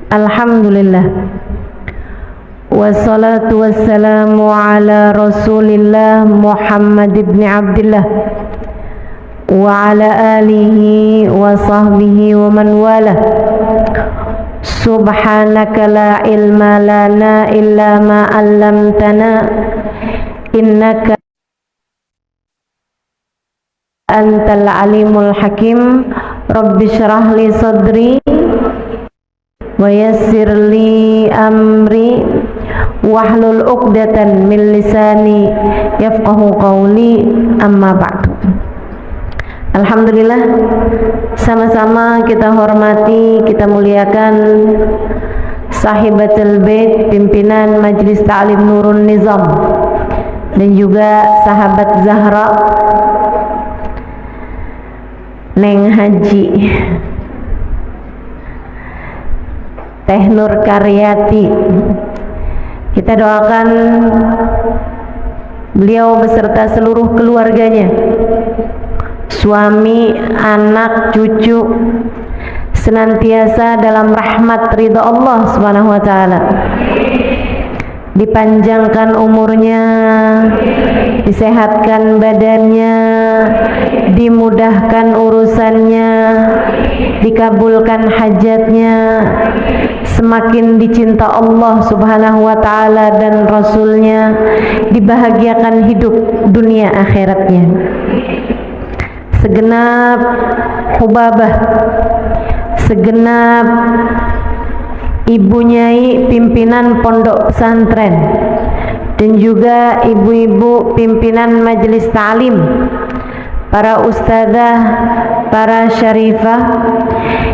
Alhamdulillah. Wassalatu wassalamu ala Rasulillah Muhammad ibn Abdullah wa ala alihi wa sahbihi wa man wala. Subhanaka la ilma lana illa ma 'allamtana innaka antal alimul hakim. Rabbi syrah li sadri wa yassir li amri wahlul 'uqdatan min lisani yafqahu qawli, amma ba'du. Alhamdulillah, sama-sama kita hormati, kita muliakan Sahibatul Bait, pimpinan Majelis Ta'lim Nurun Nizam, dan juga sahabat Zahra Neng Haji Teh Nur Karyati. Kita doakan beliau beserta seluruh keluarganya, suami, anak, cucu, senantiasa dalam rahmat ridha Allah Subhanahu wa taala. Dipanjangkan umurnya, disehatkan badannya, dimudahkan urusannya, dikabulkan hajatnya, semakin dicinta Allah Subhanahu wa taala dan Rasulnya, dibahagiakan hidup dunia akhiratnya. Segenap hubabah, segenap ibu nyai pimpinan pondok pesantren, dan juga ibu-ibu pimpinan majelis ta'lim, para ustadzah, para syarifah,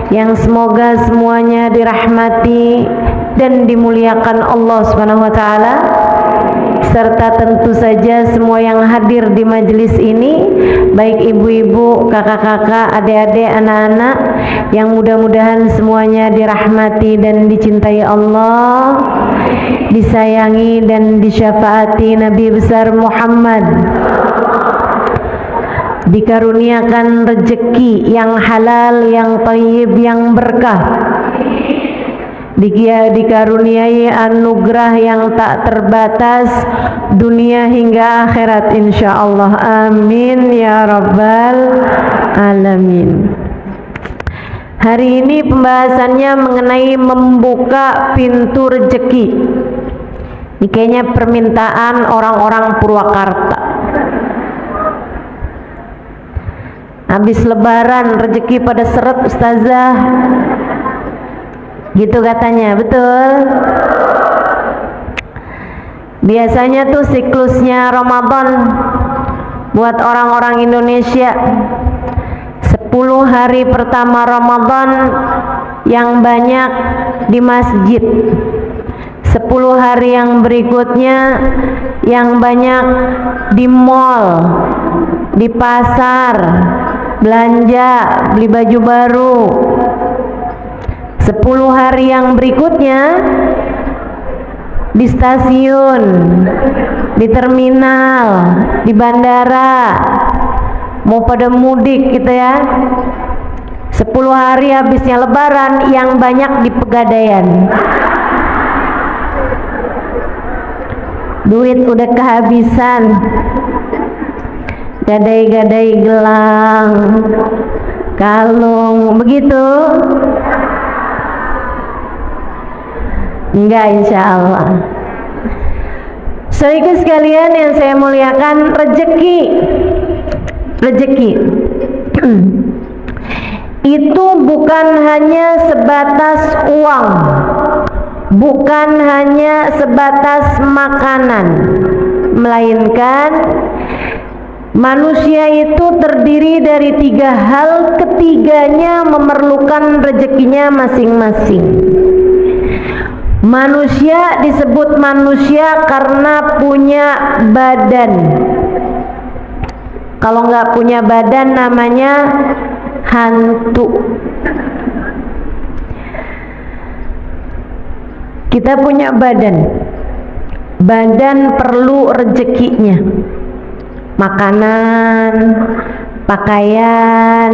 yang semoga semuanya dirahmati dan dimuliakan Allah Subhanahu wa taala, serta tentu saja semua yang hadir di majelis ini, baik ibu-ibu, kakak-kakak, adik-adik, anak-anak, yang mudah-mudahan semuanya dirahmati dan dicintai Allah, disayangi dan disyafaati Nabi besar Muhammad, dikaruniakan rezeki yang halal, yang thayyib, yang berkah, dikaruniai anugerah yang tak terbatas dunia hingga akhirat insyaallah. Amin ya rabbal alamin. Hari ini pembahasannya mengenai membuka pintu rezeki. Ini kayaknya permintaan orang-orang Purwakarta. Habis lebaran rezeki pada seret ustazah, gitu katanya, betul? Biasanya tuh siklusnya Ramadan buat orang-orang Indonesia, 10 hari pertama Ramadan yang banyak di masjid, 10 hari yang berikutnya yang banyak di mall, di pasar, belanja, beli baju baru. 10 hari yang berikutnya di stasiun, di terminal, di bandara, mau pada mudik gitu ya. 10 hari habisnya lebaran yang banyak di Pegadaian. Duit udah kehabisan, gadai-gadai gelang, kalung, begitu? Enggak, insya Allah. Saudaraku sekalian yang saya muliakan, rezeki itu bukan hanya sebatas uang, bukan hanya sebatas makanan, melainkan manusia itu terdiri dari 3 hal, ketiganya memerlukan rezekinya masing-masing. Manusia disebut manusia karena punya badan. Kalau nggak punya badan namanya hantu. Kita punya badan. Badan perlu rezekinya. Makanan, pakaian,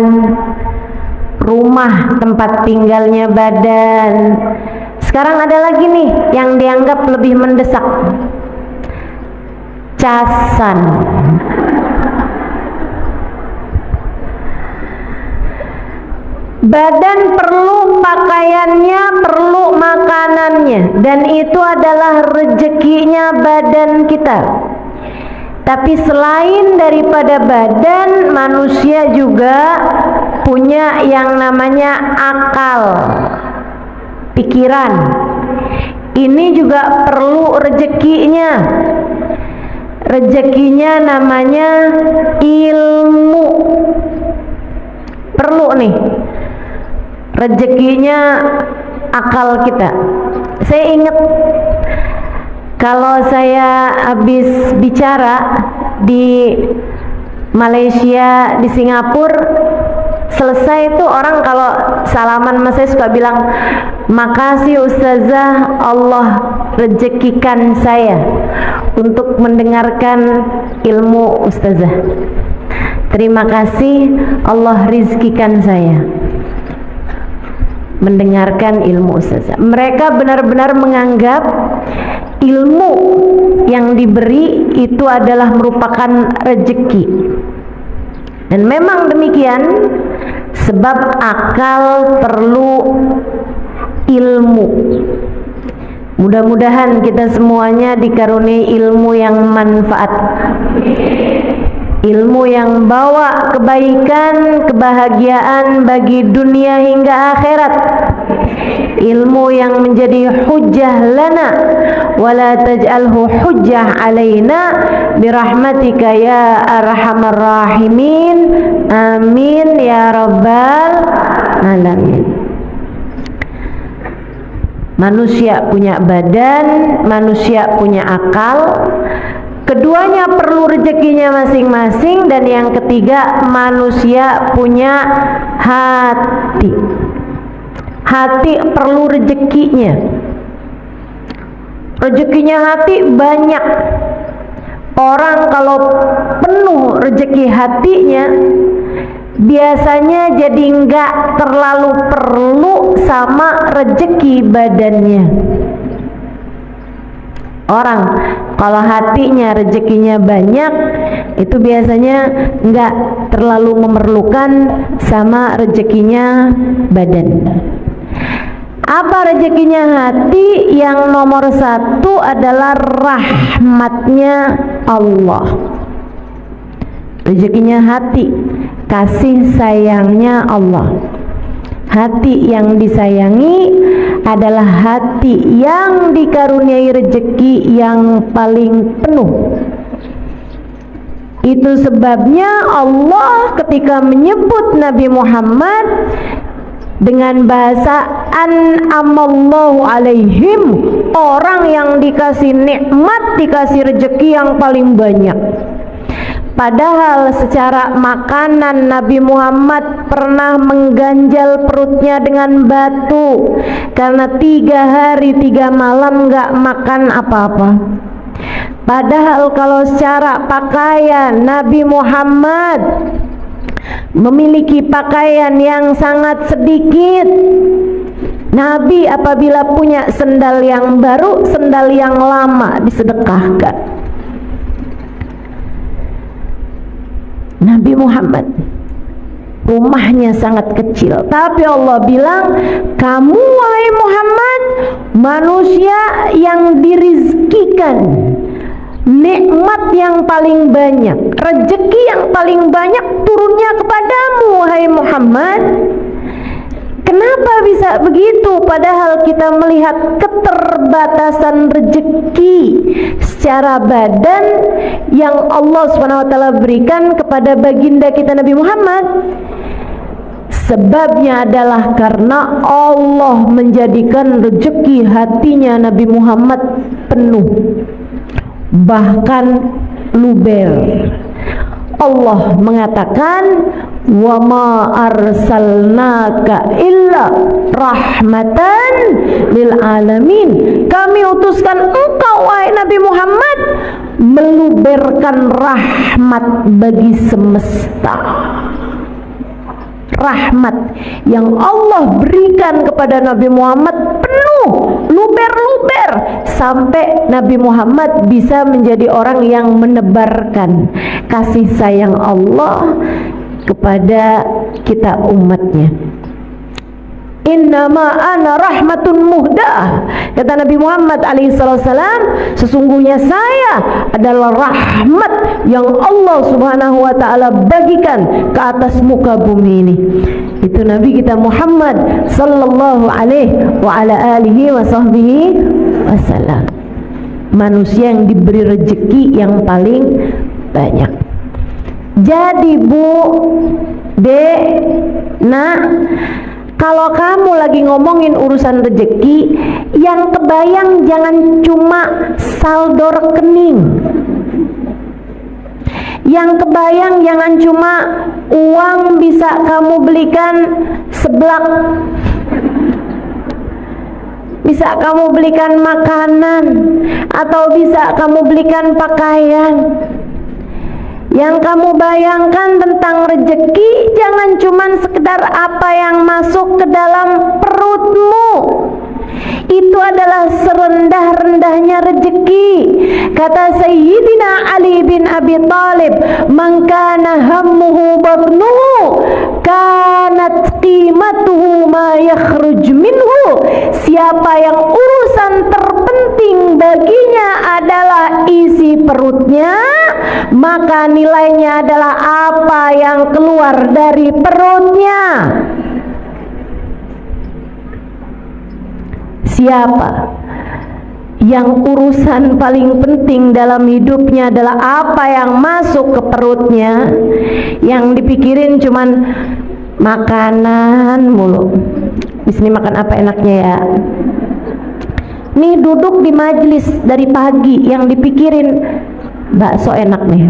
rumah tempat tinggalnya badan, Sekarang ada lagi nih yang dianggap lebih mendesak, casan. Badan perlu pakaiannya, perlu makanannya, dan itu adalah rezekinya badan kita. Tapi selain daripada badan, manusia juga punya yang namanya akal, pikiran. Ini juga perlu rezekinya. Rezekinya namanya ilmu. Perlu nih rezekinya akal kita. Saya ingat kalau saya habis bicara di Malaysia, di Singapura, selesai itu orang kalau salaman sama saya suka bilang, makasih Ustazah, Allah rezekikan saya untuk mendengarkan ilmu Ustazah. Terima kasih, Allah rizkikan saya mendengarkan ilmu Ustazah. Mereka benar-benar menganggap ilmu yang diberi itu adalah merupakan rezeki. Dan memang demikian, sebab akal perlu ilmu. Mudah-mudahan kita semuanya dikaruniai ilmu yang manfaat, ilmu yang bawa kebaikan, kebahagiaan bagi dunia hingga akhirat, ilmu yang menjadi hujjah lana wala taj'alhu hujjah alaina birahmatika ya arhamar rahimin, amin ya rabbal alamin. Manusia punya badan, manusia punya akal, keduanya perlu rezekinya masing-masing. Dan yang ketiga, manusia punya hati. Hati perlu rezekinya. Rezekinya hati banyak. Orang kalau penuh rezeki hatinya, biasanya jadi enggak terlalu perlu sama rezeki badannya. Orang kalau hatinya rezekinya banyak, itu biasanya enggak terlalu memerlukan sama rezekinya badan. Apa rezekinya hati? Yang nomor satu adalah rahmatnya Allah. Rezekinya hati, kasih sayangnya Allah. Hati yang disayangi adalah hati yang dikaruniai rezeki yang paling penuh. Itu sebabnya Allah ketika menyebut Nabi Muhammad dengan bahasa an'amallahu alaihim, orang yang dikasih nikmat, dikasih rezeki yang paling banyak. Padahal secara makanan Nabi Muhammad pernah mengganjal perutnya dengan batu karena 3 hari 3 malam gak makan apa-apa. Padahal kalau secara pakaian Nabi Muhammad memiliki pakaian yang sangat sedikit. Nabi apabila punya sendal yang baru, sendal yang lama disedekahkan. Nabi Muhammad rumahnya sangat kecil, tapi Allah bilang, kamu wahai Muhammad manusia yang dirizkikan nikmat yang paling banyak, rezeki yang paling banyak turunnya kepadamu wahai Muhammad. Kenapa bisa begitu? Padahal kita melihat keterbatasan rezeki secara badan yang Allah SWT berikan kepada baginda kita Nabi Muhammad. Sebabnya adalah karena Allah menjadikan rezeki hatinya Nabi Muhammad penuh, bahkan luber. Allah mengatakan, wa ma arsalnaka illa rahmatan lil alamin. Kami utuskan engkau wahai Nabi Muhammad meluberkan rahmat bagi semesta. rahmat yang Allah berikan kepada Nabi Muhammad penuh, luber-luber, sampai Nabi Muhammad bisa menjadi orang yang menebarkan kasih sayang Allah kepada kita umatnya. Innama ana rahmatun muhdah, kata Nabi Muhammad alaihissalam, sesungguhnya saya adalah rahmat yang Allah subhanahu wa ta'ala bagikan ke atas muka bumi ini. Itu Nabi kita Muhammad sallallahu alaihi wa ala alihi wa sahbihi wasallam, manusia yang diberi rezeki yang paling banyak. Jadi Bu, Dek, Nak, kalau kamu lagi ngomongin urusan rezeki, yang kebayang jangan cuma saldo rekening. Yang kebayang jangan cuma uang bisa kamu belikan seblak, bisa kamu belikan makanan, atau bisa kamu belikan pakaian. Yang kamu bayangkan tentang rezeki jangan cuman sekedar apa yang masuk ke dalam perutmu. Itu adalah serendah-rendahnya rezeki. Kata Sayyidina Ali bin Abi Thalib, "Man kana hammuhu batnuhu, kanat qimatuhu ma yakhruj minhu." Siapa yang urusan terpenting baginya adalah isi perutnya, maka nilainya adalah apa yang keluar dari perutnya. Siapa yang urusan paling penting dalam hidupnya adalah apa yang masuk ke perutnya, yang dipikirin cuman makanan mulu. Di sini makan apa enaknya ya? Nih duduk di majelis dari pagi, yang dipikirin bakso enak nih.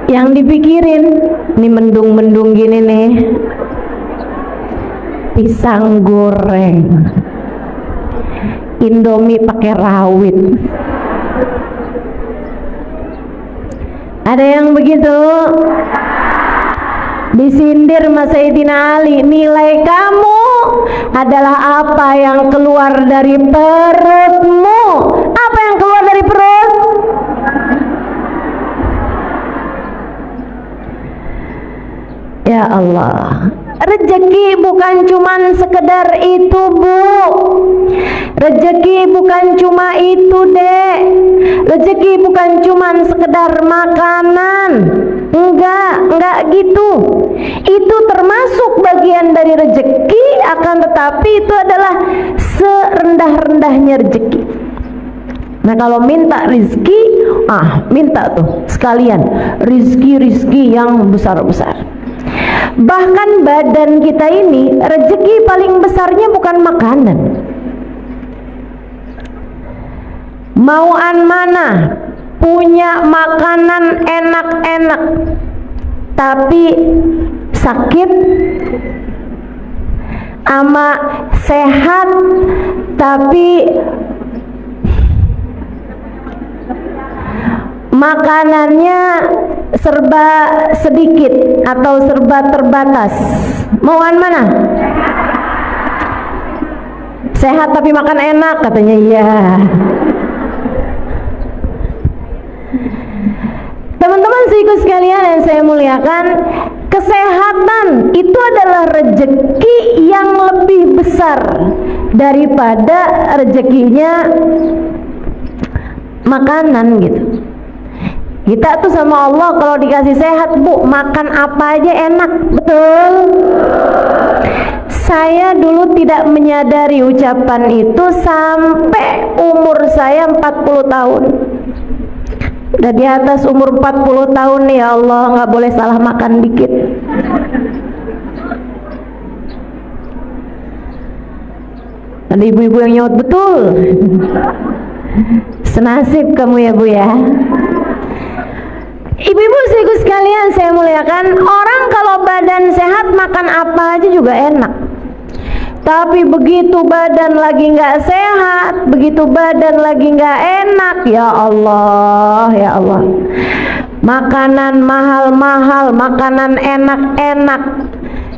Yang dipikirin nih mendung-mendung gini nih, pisang goreng, Indomie pakai rawit. Ada yang begitu? Disindir Mas Sayyidina Ali, nilai kamu adalah apa yang keluar dari perutmu. Apa yang keluar dari perut? Ya Allah, rezeki bukan cuman sekedar itu Bu. Rezeki bukan cuma itu Dek. Rezeki bukan cuman sekedar makanan. Enggak gitu. Itu termasuk bagian dari rezeki, akan tetapi itu adalah serendah-rendahnya rezeki. Nah kalau minta rizki, minta tuh sekalian rizki yang besar-besar. Bahkan badan kita ini, rezeki paling besarnya bukan makanan. Mauan mana punya makanan enak-enak tapi sakit, ama sehat tapi makanannya serba sedikit atau serba terbatas. Mauan mana? Sehat tapi makan enak, katanya iya. Teman-teman seiku sekalian yang saya muliakan, kesehatan itu adalah rezeki yang lebih besar daripada rezekinya makanan gitu. Kita tuh sama Allah kalau dikasih sehat Bu, makan apa aja enak, betul? Saya dulu tidak menyadari ucapan itu sampai umur saya 40 tahun. Udah di atas umur 40 tahun nih, ya Allah, nggak boleh salah makan dikit. Ada ibu-ibu yang nyaut betul. Senasib kamu ya Bu ya. Ibu-ibu seiku sekalian saya muliakan, orang kalau badan sehat makan apa aja juga enak. Tapi begitu badan lagi nggak sehat, begitu badan lagi nggak enak, ya Allah, ya Allah. makanan mahal-mahal, makanan enak-enak,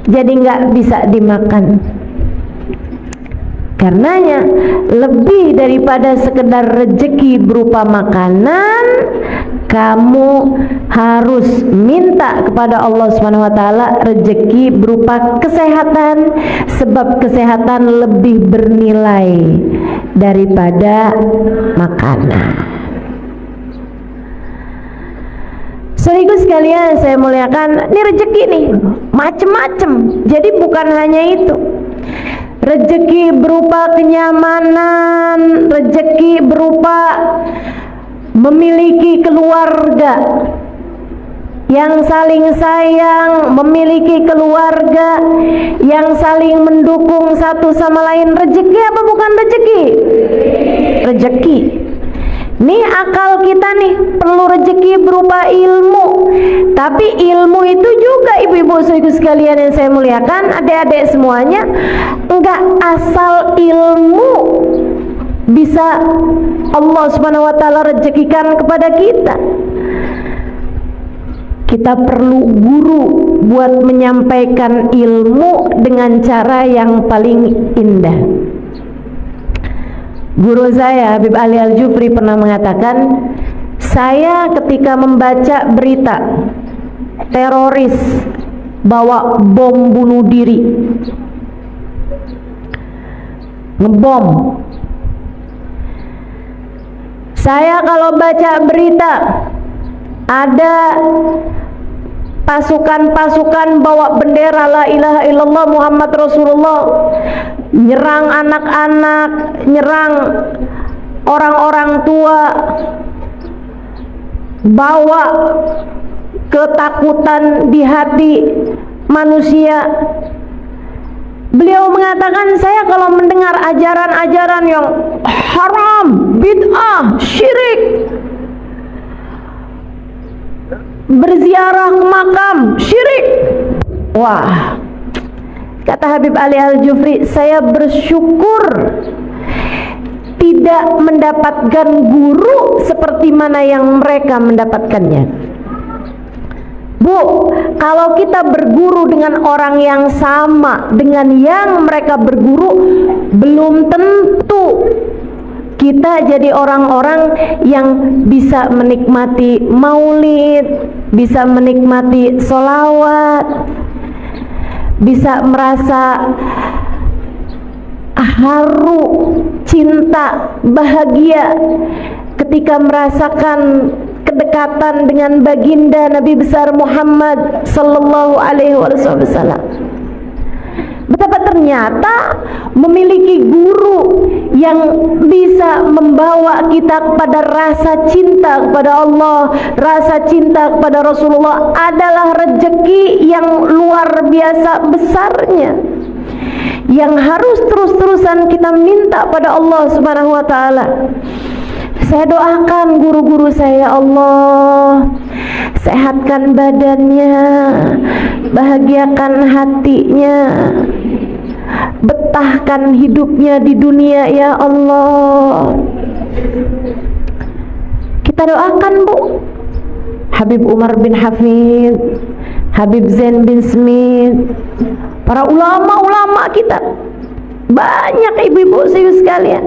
jadi nggak bisa dimakan. Karenanya lebih daripada sekedar rezeki berupa makanan, kamu harus minta kepada Allah Subhanahu wa taala rezeki berupa kesehatan, sebab kesehatan lebih bernilai daripada makanan. Saudaraku sekalian saya muliakan, ini rezeki nih macem-macem. Jadi bukan hanya itu. Rezeki berupa kenyamanan, rezeki berupa memiliki keluarga yang saling sayang, memiliki keluarga yang saling mendukung satu sama lain. Rezeki apa bukan rezeki? Rezeki. Nih akal kita nih perlu rezeki berupa ilmu. Tapi ilmu itu juga ibu-ibu saudaraku sekalian yang saya muliakan, adik-adik semuanya, enggak asal ilmu bisa Allah Subhanahu wa taala rezekikan kepada kita. Kita perlu guru buat menyampaikan ilmu dengan cara yang paling indah. Guru saya Habib Ali Al-Jufri pernah mengatakan, saya ketika membaca berita teroris bawa bom bunuh diri, ngebom, saya kalau baca berita ada pasukan-pasukan bawa bendera la ilaha illallah Muhammad Rasulullah, nyerang anak-anak, nyerang orang-orang tua, bawa ketakutan di hati manusia. Beliau mengatakan, saya kalau mendengar ajaran-ajaran yang haram, bid'ah, syirik, berziarah ke makam, syirik, wah, kata Habib Ali Al-Jufri, saya bersyukur tidak mendapatkan guru seperti mana yang mereka mendapatkannya. Bu, kalau kita berguru dengan orang yang sama dengan yang mereka berguru, belum tentu kita jadi orang-orang yang bisa menikmati maulid, bisa menikmati sholawat, bisa merasa haru, cinta, bahagia ketika merasakan kedekatan dengan baginda Nabi besar Muhammad sallallahu alaihi wasallam. Betapa ternyata memiliki guru yang bisa membawa kita kepada rasa cinta kepada Allah, rasa cinta kepada Rasulullah adalah rezeki yang luar biasa besarnya, yang harus terus-terusan kita minta pada Allah Subhanahu wa taala. Saya doakan guru-guru saya, Allah sehatkan badannya, bahagiakan hatinya, betahkan hidupnya di dunia ya Allah. Kita doakan Bu, Habib Umar bin Hafid, Habib Zain bin Smith, para ulama-ulama kita, banyak ibu-ibu sekalian,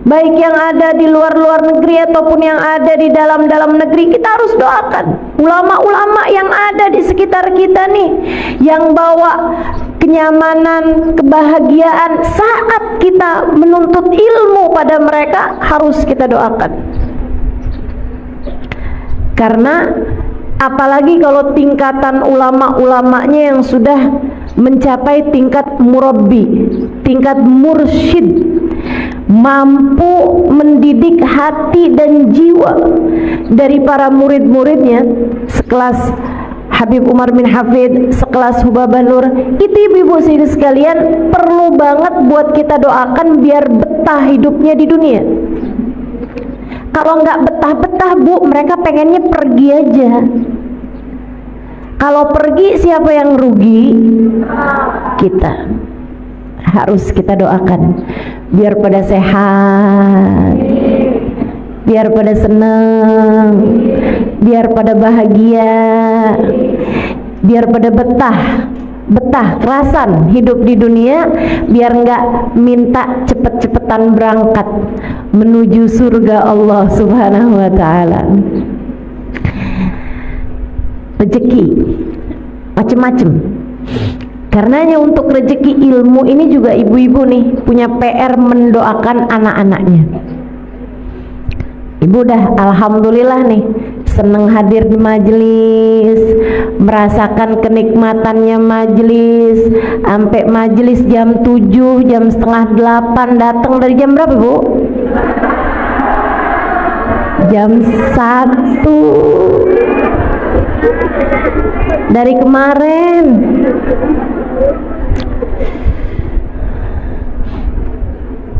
baik yang ada di luar negeri ataupun yang ada di dalam negeri. Kita harus doakan ulama-ulama yang ada di sekitar kita nih, yang bawa kenyamanan, kebahagiaan saat kita menuntut ilmu pada mereka, harus kita doakan. Karena apalagi kalau tingkatan ulama-ulamanya yang sudah mencapai tingkat murabbi, tingkat mursyid, mampu mendidik hati dan jiwa dari para murid-muridnya, sekelas Habib Umar bin Hafid, sekelas Hubabah Nur. Itu ibu-ibu sekalian perlu banget buat kita doakan biar betah hidupnya di dunia. Kalau nggak betah-betah Bu, mereka pengennya pergi aja. Kalau pergi siapa yang rugi? Kita. Harus kita doakan biar pada sehat, biar pada seneng, biar pada bahagia, biar pada betah kerasan hidup di dunia, biar nggak minta cepet-cepetan berangkat menuju surga Allah Subhanahu wa ta'ala. Rezeki macem-macem. Karenanya untuk rezeki ilmu ini juga ibu-ibu nih punya PR mendoakan anak-anaknya. Ibu dah alhamdulillah nih seneng hadir di majelis, merasakan kenikmatannya majelis, sampai majelis jam 7, jam setengah 8, datang dari jam berapa Bu? Jam 1 dari kemarin.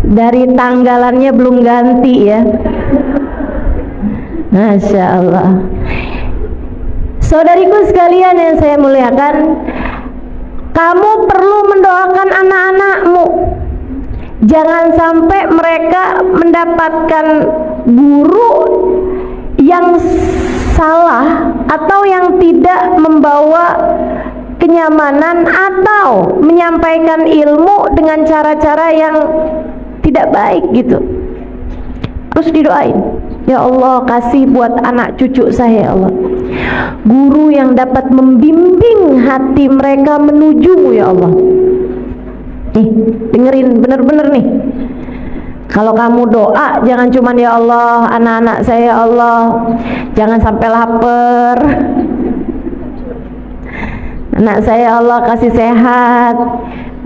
Dari tanggalannya belum ganti ya. Masya Allah. Saudariku sekalian yang saya muliakan, kamu perlu mendoakan anak-anakmu. Jangan sampai mereka mendapatkan guru yang salah atau yang tidak membawa kenyamanan atau menyampaikan ilmu dengan cara-cara yang tidak baik gitu. Terus didoain, ya Allah kasih buat anak cucu saya ya Allah guru yang dapat membimbing hati mereka menuju-Mu ya Allah. Nih dengerin bener-bener nih, kalau kamu doa jangan cuman ya Allah anak-anak saya ya Allah jangan sampai lapar, anak saya ya Allah kasih sehat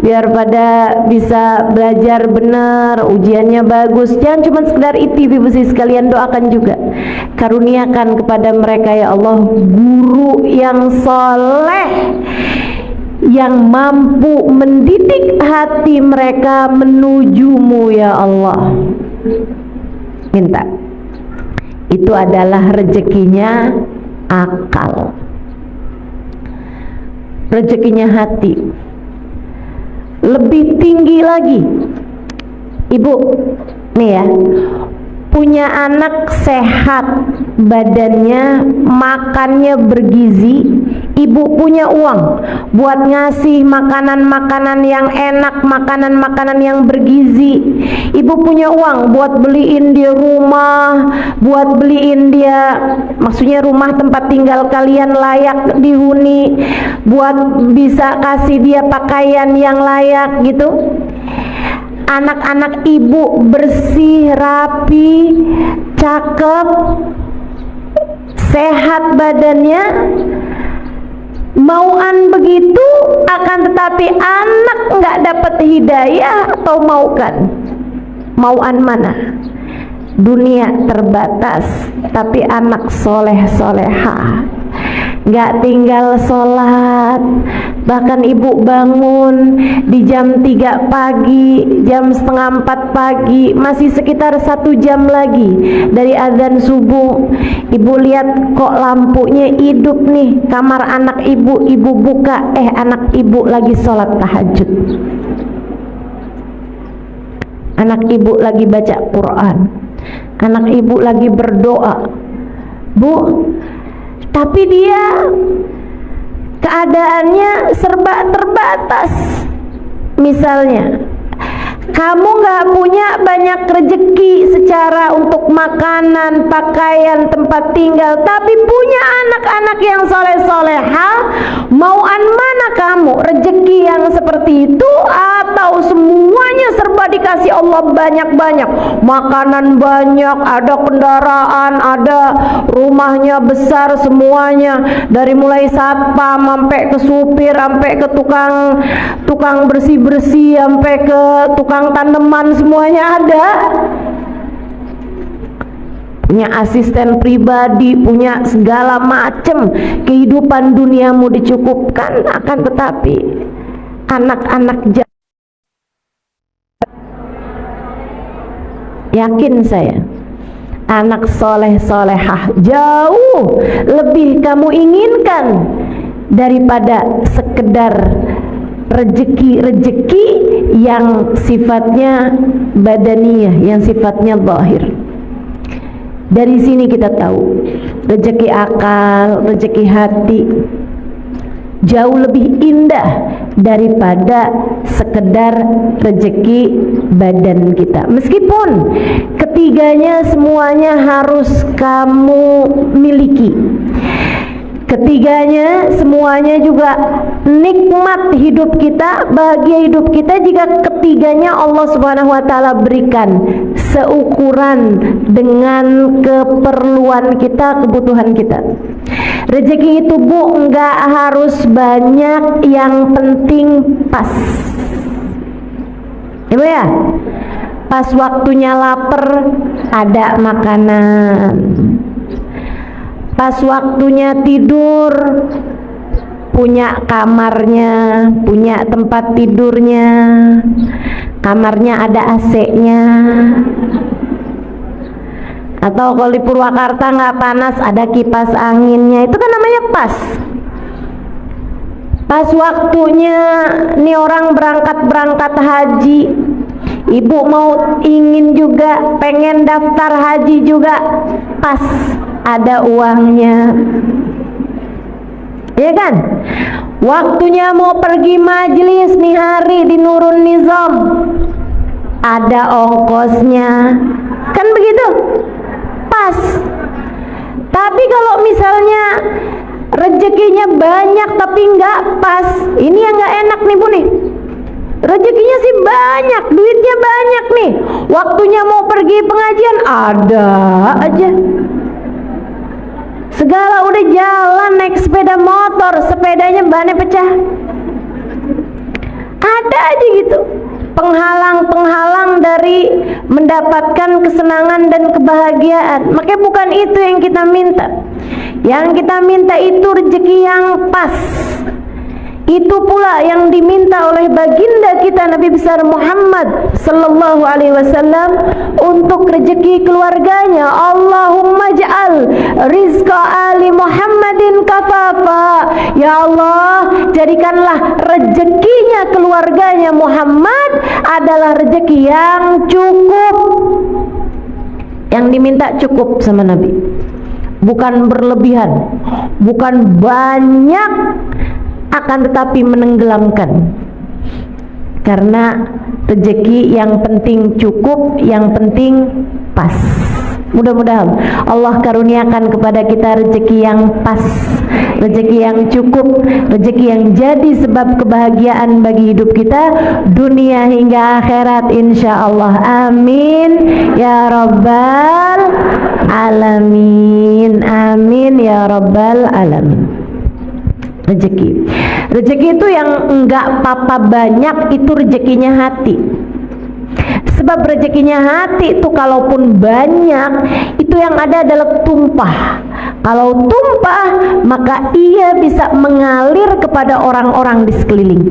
biar pada bisa belajar benar, ujiannya bagus. Jangan cuma sekedar itu ibu sekalian, doakan juga karuniakan kepada mereka ya Allah guru yang soleh, yang mampu mendidik hati mereka menuju-Mu ya Allah. Minta itu adalah rezekinya akal, rezekinya hati. Lebih tinggi lagi ibu nih ya, punya anak sehat badannya, makannya bergizi, ibu punya uang buat ngasih makanan-makanan yang enak, makanan-makanan yang bergizi, ibu punya uang buat beliin dia rumah, buat beliin dia maksudnya rumah tempat tinggal kalian layak dihuni, buat bisa kasih dia pakaian yang layak gitu. Anak-anak ibu bersih, rapi, cakep, sehat badannya, mauan begitu, akan tetapi anak nggak dapat hidayah atau maukan. Mauan mana? Dunia terbatas, tapi anak soleh soleha nggak tinggal sholat, bahkan ibu bangun di jam 3 pagi, jam setengah 4 pagi, masih sekitar 1 jam lagi dari azan subuh. Ibu lihat kok lampunya hidup nih kamar anak ibu, ibu buka, anak ibu lagi sholat tahajud, anak ibu lagi baca Quran, anak ibu lagi berdoa Bu. Tapi dia keadaannya serba terbatas. Misalnya kamu nggak punya banyak rezeki secara untuk makanan, pakaian, tempat tinggal, tapi punya anak-anak yang soleh-soleha, mauan mana kamu? Rezeki yang seperti itu atau semuanya serba dikasih Allah banyak-banyak, makanan banyak, ada kendaraan, ada rumahnya besar semuanya, dari mulai satpam sampai ke supir, sampai ke tukang bersih-bersih, sampai ke tukang tanaman, semuanya ada. Punya asisten pribadi, punya segala macam, kehidupan duniamu dicukupkan, akan tetapi anak-anak yakin saya anak soleh solehah jauh lebih kamu inginkan daripada sekedar rezeki yang sifatnya badaniyah, yang sifatnya zahir. Dari sini kita tahu rezeki akal, rezeki hati jauh lebih indah daripada sekedar rezeki badan kita. Meskipun ketiganya semuanya harus kamu miliki, ketiganya semuanya juga nikmat hidup kita, bahagia hidup kita jika ketiganya Allah Subhanahu wa taala berikan seukuran dengan keperluan kita, kebutuhan kita. Rezeki itu Bu enggak harus banyak, yang penting pas. Ibu ya, pas waktunya lapar ada makanan, pas waktunya tidur punya kamarnya, punya tempat tidurnya, kamarnya ada AC-nya. Atau kalau di Purwakarta nggak panas, ada kipas anginnya. Itu kan namanya pas. Pas waktunya nih orang berangkat haji, ibu mau ingin juga pengen daftar haji juga, pas ada uangnya, ya kan? Waktunya mau pergi majelis nih hari di Nurun Nizam, ada ongkosnya, kan begitu? Pas. Tapi kalau misalnya rezekinya banyak tapi nggak pas, ini yang nggak enak nih Bu nih. Rezekinya sih banyak, duitnya banyak nih, waktunya mau pergi pengajian ada aja, segala udah jalan naik sepeda motor, sepedanya bannya pecah, ada aja gitu penghalang-penghalang dari mendapatkan kesenangan dan kebahagiaan. Makanya bukan itu yang kita minta. Yang kita minta itu rezeki yang pas. Itu pula yang diminta oleh baginda kita Nabi besar Muhammad sallallahu alaihi wasallam untuk rezeki keluarganya. Allahumma ja'al rizqa ali Muhammadin kafafa. Ya Allah, jadikanlah rezekinya keluarganya Muhammad adalah rezeki yang cukup. Yang diminta cukup sama Nabi, bukan berlebihan, bukan banyak, akan tetapi menenggelamkan. Karena rezeki yang penting cukup, yang penting pas. Mudah-mudahan Allah karuniakan kepada kita rezeki yang pas, rezeki yang cukup, rezeki yang jadi sebab kebahagiaan bagi hidup kita dunia hingga akhirat insyaallah. Amin ya rabbal alamin. Amin ya rabbal alamin. Rezeki itu yang enggak apa-apa banyak, itu rezekinya hati. Sebab rezekinya hati itu kalaupun banyak, itu yang ada adalah tumpah. Kalau tumpah, maka ia bisa mengalir kepada orang-orang di sekeliling.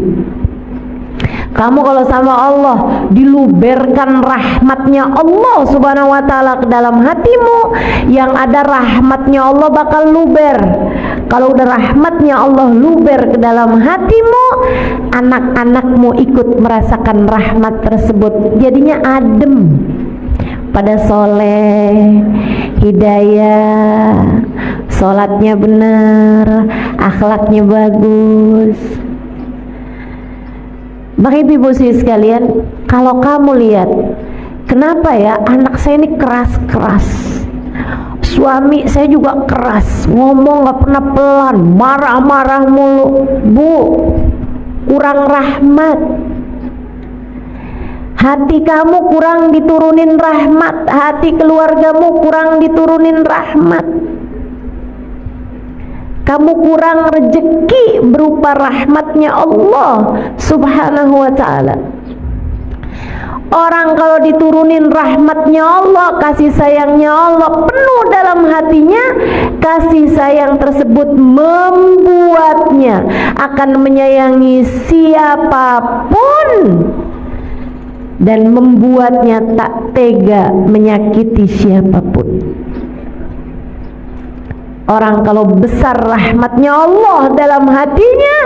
Kamu kalau sama Allah diluberkan rahmatnya Allah subhanahu wa ta'ala ke dalam hatimu, yang ada rahmatnya Allah bakal luber. Kalau udah rahmatnya Allah luber ke dalam hatimu, anak-anakmu ikut merasakan rahmat tersebut, jadinya adem, pada soleh, hidayah, sholatnya benar, akhlaknya bagus. Bagi ibu sekalian, kalau kamu lihat, kenapa ya anak saya ini keras-keras, suami saya juga keras, ngomong gak pernah pelan, marah-marah mulu. Bu, kurang rahmat. Hati kamu kurang diturunin rahmat, hati keluargamu kurang diturunin rahmat. Kamu kurang rezeki berupa rahmatnya Allah subhanahu wa ta'ala. Orang kalau diturunin rahmatnya Allah, kasih sayangnya Allah penuh dalam hatinya, kasih sayang tersebut membuatnya akan menyayangi siapapun dan membuatnya tak tega menyakiti siapapun. Orang kalau besar rahmatnya Allah dalam hatinya,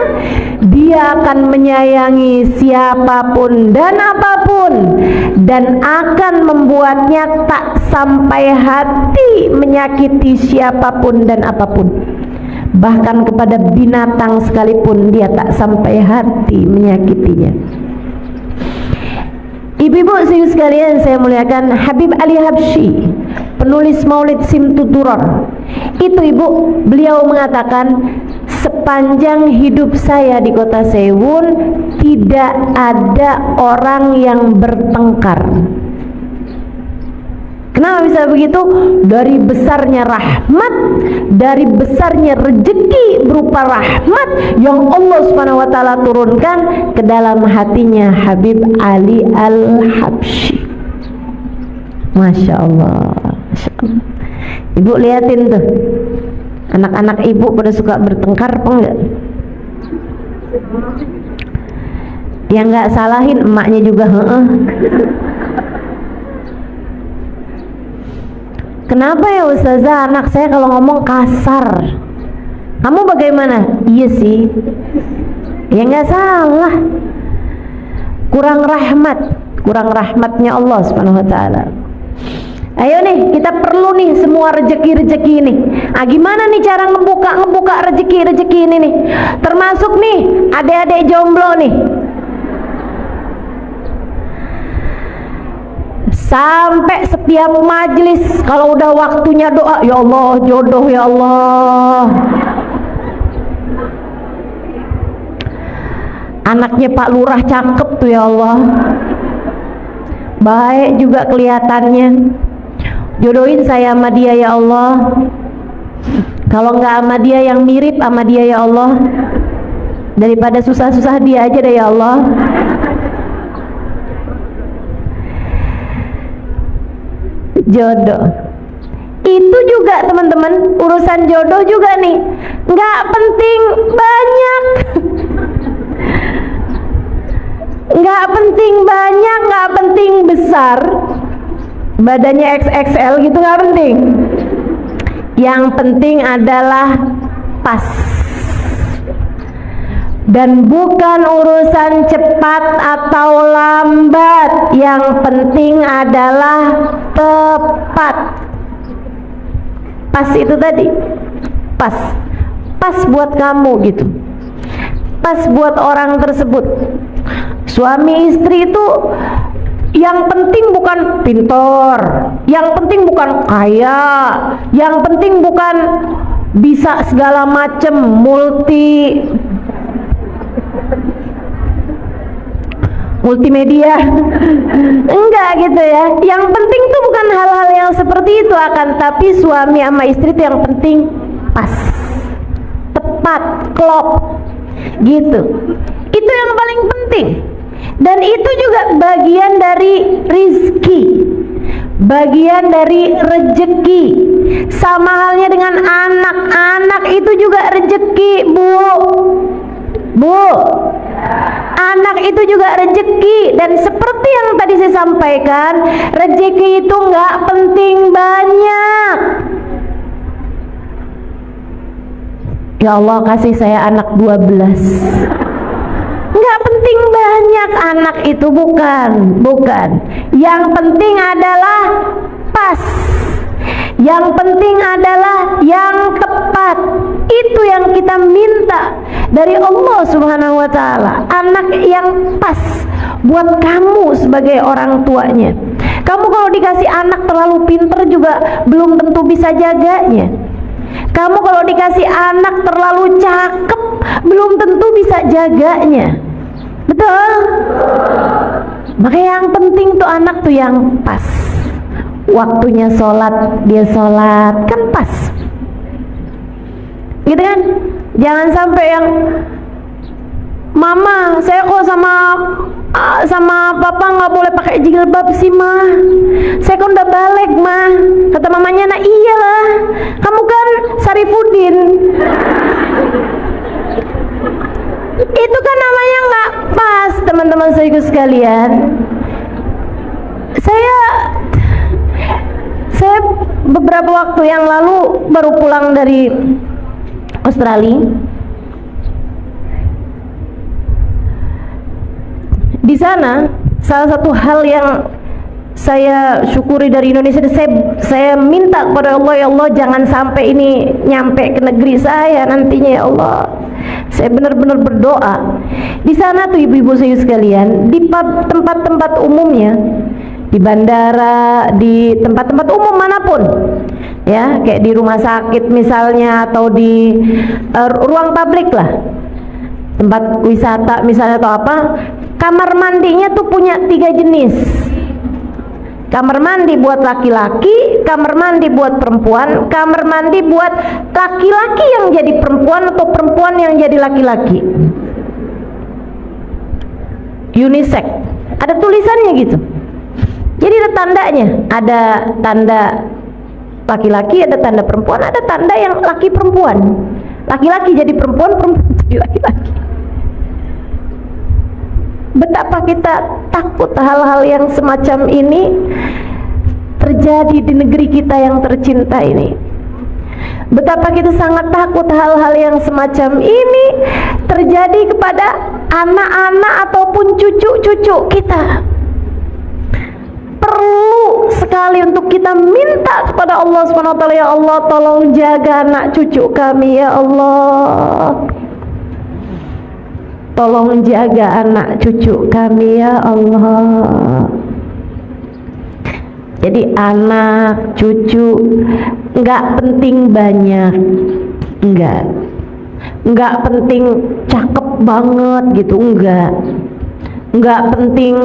dia akan menyayangi siapapun dan apapun, dan akan membuatnya tak sampai hati menyakiti siapapun dan apapun. Bahkan kepada binatang sekalipun dia tak sampai hati menyakitinya. Ibu-ibu sekalian saya muliakan, Habib Ali Habsyi, penulis Maulid Simtud Durar, itu ibu, beliau mengatakan, sepanjang hidup saya di kota Sewun tidak ada orang yang bertengkar. Kenapa bisa begitu? Dari besarnya rahmat, dari besarnya rezeki berupa rahmat yang Allah Subhanahu wa taala turunkan ke dalam hatinya Habib Ali Al-Habsyi. Masya Allah, Masya Allah. Ibu liatin tuh, anak-anak ibu pada suka bertengkar apa enggak? Yang enggak salahin emaknya juga, Kenapa ya Ustazah, anak saya kalau ngomong kasar? Kamu bagaimana? Iya sih, ya nggak salah. Kurang rahmatnya Allah Subhanahu Wa Taala. Ayo nih, kita perlu nih semua rezeki ini. Gimana nih cara ngebuka rezeki ini nih? Termasuk nih adik-adik jomblo nih. Sampai setiap majelis kalau udah waktunya doa, ya Allah jodoh ya Allah. Anaknya Pak Lurah cakep tuh ya Allah. Baik juga kelihatannya. Jodohin saya sama dia ya Allah. Kalau nggak sama dia yang mirip sama dia ya Allah. Daripada susah-susah dia aja deh ya Allah. Jodoh itu juga teman-teman, urusan jodoh juga nih, nggak penting banyak, nggak penting besar, badannya XXL gitu nggak penting. Yang penting adalah pas. Dan bukan urusan cepat atau lambat, yang penting adalah tepat. Pas itu tadi, pas buat kamu gitu, pas buat orang tersebut. Suami istri itu yang penting bukan pintor, yang penting bukan kaya, yang penting bukan bisa segala macem multimedia, enggak gitu ya. Yang penting tuh bukan hal-hal yang seperti itu, akan tapi suami sama istri itu yang penting pas, tepat, klop gitu. Itu yang paling penting. Dan itu juga bagian dari rizki, bagian dari rezeki. Sama halnya dengan anak itu juga rezeki, Bu. Anak itu juga rezeki. Dan seperti yang tadi saya sampaikan, rezeki itu nggak penting banyak. Ya Allah kasih saya anak 12, nggak penting banyak anak itu, bukan. Yang penting adalah pas. Yang penting adalah yang tepat. Itu yang kita minta dari Allah Subhanahu wa taala. Anak yang pas buat kamu sebagai orang tuanya. Kamu kalau dikasih anak terlalu pinter juga belum tentu bisa jaganya. Kamu kalau dikasih anak terlalu cakep belum tentu bisa jaganya. Betul? Makanya yang penting tuh anak tuh yang pas. Waktunya sholat, dia sholat, kan pas. Gitu kan? Jangan sampai yang mama, saya kok sama papa nggak boleh pakai jilbab sih mah. Saya kan udah balik mah. Kata mamanya, nah iyalah, kamu kan Sarifudin. Itu kan namanya nggak pas, teman-teman saya sekalian. Saya beberapa waktu yang lalu baru pulang dari Australia. Di sana salah satu hal yang saya syukuri dari Indonesia, saya minta kepada Allah, ya Allah jangan sampai ini nyampe ke negeri saya nantinya ya Allah. Saya benar-benar berdoa. Di sana tuh ibu-ibu saya sekalian, di tempat-tempat umumnya, di bandara, di tempat-tempat umum manapun, ya kayak di rumah sakit misalnya, atau di ruang publik lah, tempat wisata misalnya atau apa, kamar mandinya tuh punya 3 jenis. Kamar mandi buat laki-laki, kamar mandi buat perempuan, kamar mandi buat laki-laki yang jadi perempuan atau perempuan yang jadi laki-laki. Unisex. Ada tulisannya gitu. Jadi ada tandanya, ada tanda laki-laki, ada tanda perempuan, ada tanda yang laki perempuan. Laki-laki jadi perempuan, perempuan jadi laki-laki. Betapa kita takut hal-hal yang semacam ini terjadi di negeri kita yang tercinta ini. Betapa kita sangat takut hal-hal yang semacam ini terjadi kepada anak-anak ataupun cucu-cucu kita. Perlu sekali untuk kita minta kepada Allah SWT, ya Allah tolong jaga anak cucu kami ya Allah. Tolong jaga anak cucu kami ya Allah. Jadi anak cucu nggak penting banyak, nggak penting cakep banget gitu, nggak penting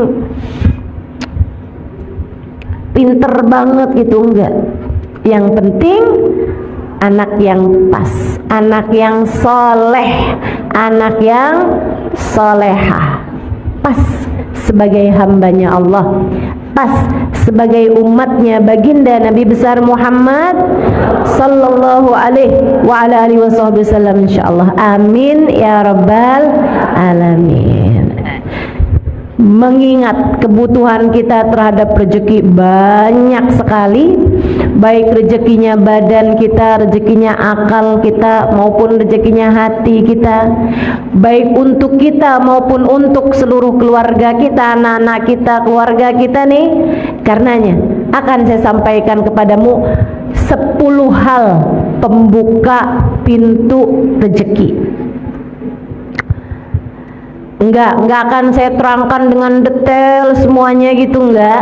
pinter banget gitu, enggak. Yang penting anak yang pas, anak yang soleh, anak yang solehah, pas sebagai hambanya Allah, pas sebagai umatnya baginda Nabi besar Muhammad sallallahu alaihi wa ala alihi wasallam, insyaallah. Amin ya rabbal alamin. Mengingat kebutuhan kita terhadap rezeki banyak sekali, baik rezekinya badan kita, rezekinya akal kita, maupun rezekinya hati kita, baik untuk kita maupun untuk seluruh keluarga kita, anak-anak kita, keluarga kita nih. Karenanya akan saya sampaikan kepadamu 10 hal pembuka pintu rezeki. Enggak akan saya terangkan dengan detail semuanya gitu, enggak.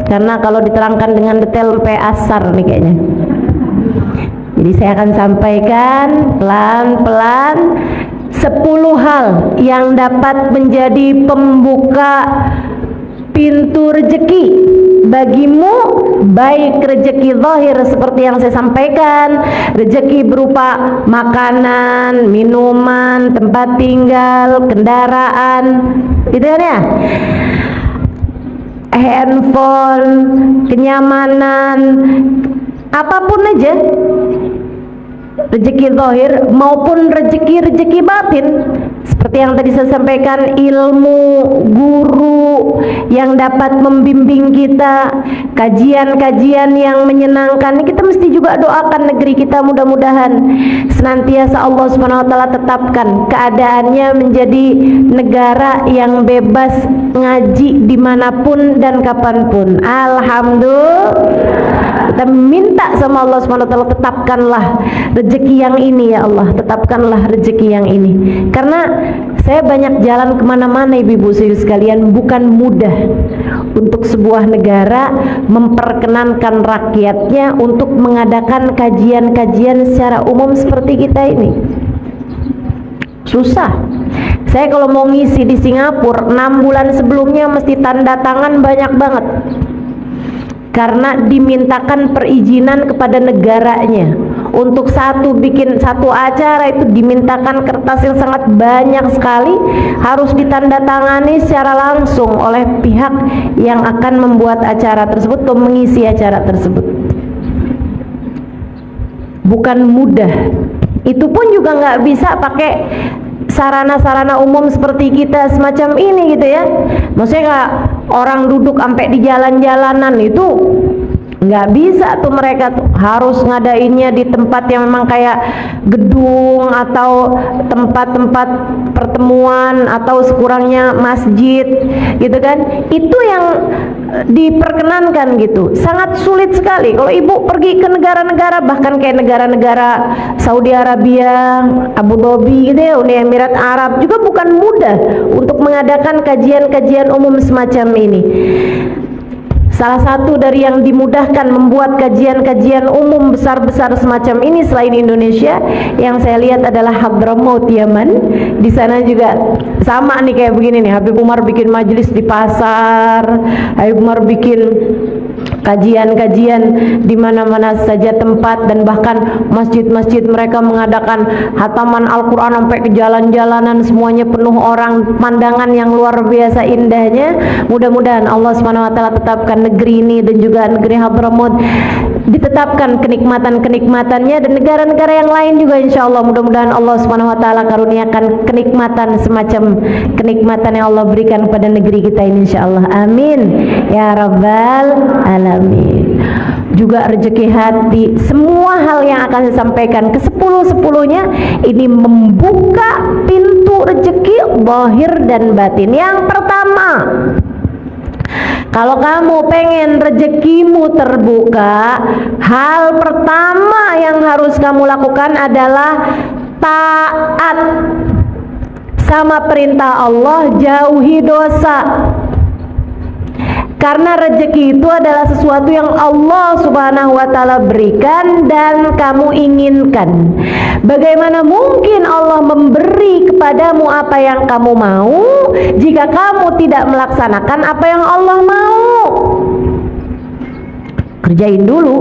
Karena kalau diterangkan dengan detail sampai asar nih kayaknya. Jadi saya akan sampaikan pelan-pelan 10 hal yang dapat menjadi pembuka pintu rezeki bagimu, baik rezeki zahir seperti yang saya sampaikan, rezeki berupa makanan, minuman, tempat tinggal, kendaraan, gitu kan ya, handphone, kenyamanan, apapun aja, rezeki zahir maupun rezeki batin. Seperti yang tadi saya sampaikan, ilmu, guru yang dapat membimbing kita, kajian-kajian yang menyenangkan. Kita mesti juga doakan negeri kita, mudah-mudahan senantiasa Allah SWT tetapkan keadaannya menjadi negara yang bebas ngaji dimanapun dan kapanpun. Alhamdulillah. Kita minta sama Allah SWT, tetapkanlah rezeki yang ini ya Allah, tetapkanlah rezeki yang ini. Karena saya banyak jalan kemana-mana ibu-ibu sekalian, bukan mudah untuk sebuah negara memperkenankan rakyatnya untuk mengadakan kajian-kajian secara umum seperti kita ini. Susah. Saya kalau mau ngisi di Singapura 6 bulan sebelumnya mesti tanda tangan banyak banget, karena dimintakan perizinan kepada negaranya. Untuk bikin satu acara itu dimintakan kertas yang sangat banyak sekali, harus ditandatangani secara langsung oleh pihak yang akan membuat acara tersebut atau mengisi acara tersebut. Bukan mudah. Itu pun juga nggak bisa pakai sarana-sarana umum seperti kita semacam ini gitu ya. Maksudnya nggak orang duduk sampai di jalan-jalanan, itu Nggak bisa tuh mereka tuh harus ngadainnya di tempat yang memang kayak gedung atau tempat-tempat pertemuan atau sekurangnya masjid gitu kan. Itu yang diperkenankan gitu. Sangat sulit sekali kalau ibu pergi ke negara-negara, bahkan kayak negara-negara Saudi Arabia, Abu Dhabi gitu ya, Uni Emirat Arab, juga bukan mudah untuk mengadakan kajian-kajian umum semacam ini. Salah satu dari yang dimudahkan membuat kajian-kajian umum besar-besar semacam ini selain Indonesia, yang saya lihat adalah Hadramaut, Yaman. Di sana juga sama nih kayak begini nih. Habib Umar bikin majelis di pasar, Habib Umar bikin kajian-kajian di mana-mana saja tempat, dan bahkan masjid-masjid mereka mengadakan hataman Al-Quran sampai ke jalan-jalanan, semuanya penuh orang, pemandangan yang luar biasa indahnya. Mudah-mudahan Allah SWT tetapkan negeri ini dan juga negeri Hadramaut ditetapkan kenikmatan-kenikmatannya, dan negara-negara yang lain juga insya Allah. Mudah-mudahan Allah SWT karuniakan kenikmatan semacam kenikmatan yang Allah berikan kepada negeri kita ini insya Allah. Amin ya Rabbal Alamin. Juga rezeki hati, semua hal yang akan saya sampaikan ke 10-10-nya ini membuka pintu rezeki zahir dan batin. Yang pertama, kalau kamu pengen rezekimu terbuka, hal pertama yang harus kamu lakukan adalah taat sama perintah Allah, jauhi dosa. Karena rezeki itu adalah sesuatu yang Allah Subhanahu wa Ta'ala berikan dan kamu inginkan. Bagaimana mungkin Allah memberi kepadamu apa yang kamu mau jika kamu tidak melaksanakan apa yang Allah mau? Kerjain dulu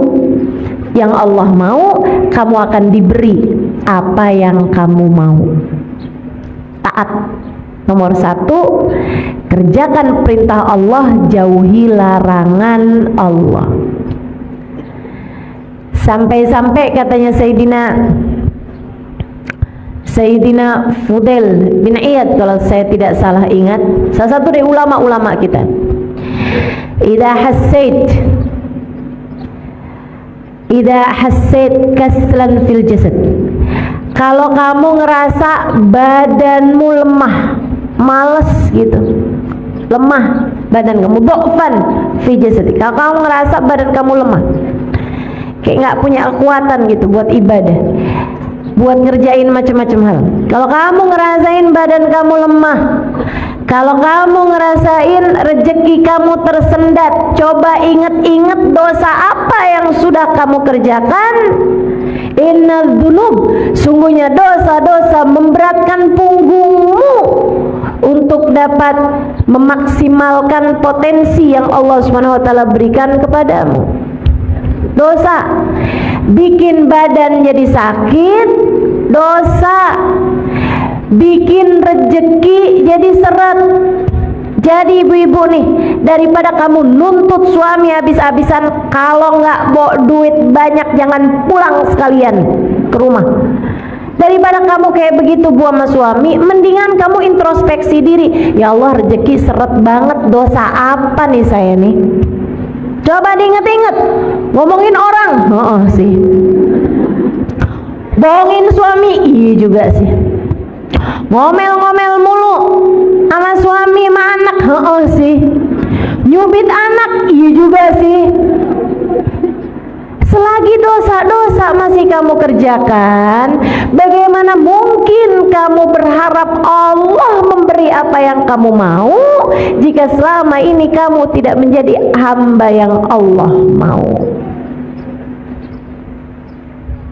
yang Allah mau, kamu akan diberi apa yang kamu mau. Taat. Nomor 1, kerjakan perintah Allah, jauhi larangan Allah. Sampai-sampai katanya Sayyidina Fudail bin Iyad, kalau saya tidak salah ingat, salah satu dari ulama-ulama kita, idza hassait kaslan fil jasad, kalau kamu ngerasa badanmu lemah, males gitu, lemah badan kamu, dhafan fi jasadi, kalau kamu ngerasa badan kamu lemah, kayak nggak punya kekuatan gitu buat ibadah, buat ngerjain macam-macam hal. Kalau kamu ngerasain badan kamu lemah, kalau kamu ngerasain rezeki kamu tersendat, coba ingat-ingat dosa apa yang sudah kamu kerjakan. Innal dzunub, sungguhnya dosa-dosa memberatkan punggungmu untuk dapat memaksimalkan potensi yang Allah Subhanahu wa Ta'ala berikan kepadamu. Dosa bikin badan jadi sakit, dosa bikin rezeki jadi seret. Jadi ibu-ibu nih, daripada kamu nuntut suami habis-habisan, kalau nggak bawa duit banyak jangan pulang sekalian ke rumah. Daripada kamu kayak begitu bu sama suami, mendingan kamu introspeksi diri. Ya Allah, rezeki seret banget, dosa apa nih saya nih? Coba diinget-inget. Ngomongin orang, sih. Bohongin suami, iya juga sih. Ngomel-ngomel mulu sama suami sama anak, sih. Nyubit anak, iya juga sih. Selagi dosa-dosa masih kamu kerjakan, bagaimana mungkin kamu berharap Allah memberi apa yang kamu mau jika selama ini kamu tidak menjadi hamba yang Allah mau?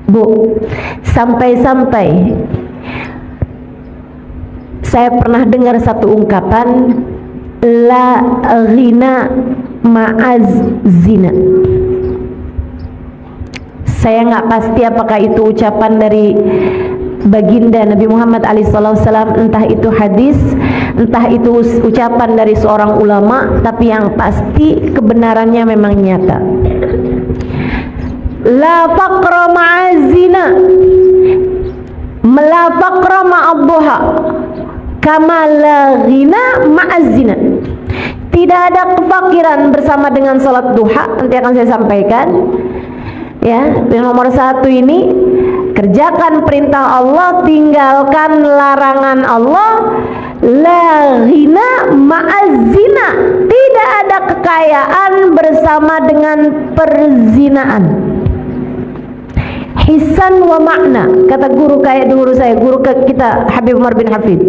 Bu, sampai-sampai saya pernah dengar satu ungkapan, la ghina ma'az zina. Saya nggak pasti apakah itu ucapan dari baginda Nabi Muhammad SAW, entah itu hadis, entah itu ucapan dari seorang ulama, tapi yang pasti kebenarannya memang nyata. La faqra ma'azina, la faqra ma'adduha, kama la ghina ma'azina. Tidak ada kefakiran bersama dengan salat duha. Nanti akan saya sampaikan. Ya, yang nomor 1 ini, kerjakan perintah Allah, tinggalkan larangan Allah. La ghina ma'az-zina. Tidak ada kekayaan bersama dengan perzinaan. Hisan wa makna, kata guru saya, guru kita Habib Umar bin Hafid.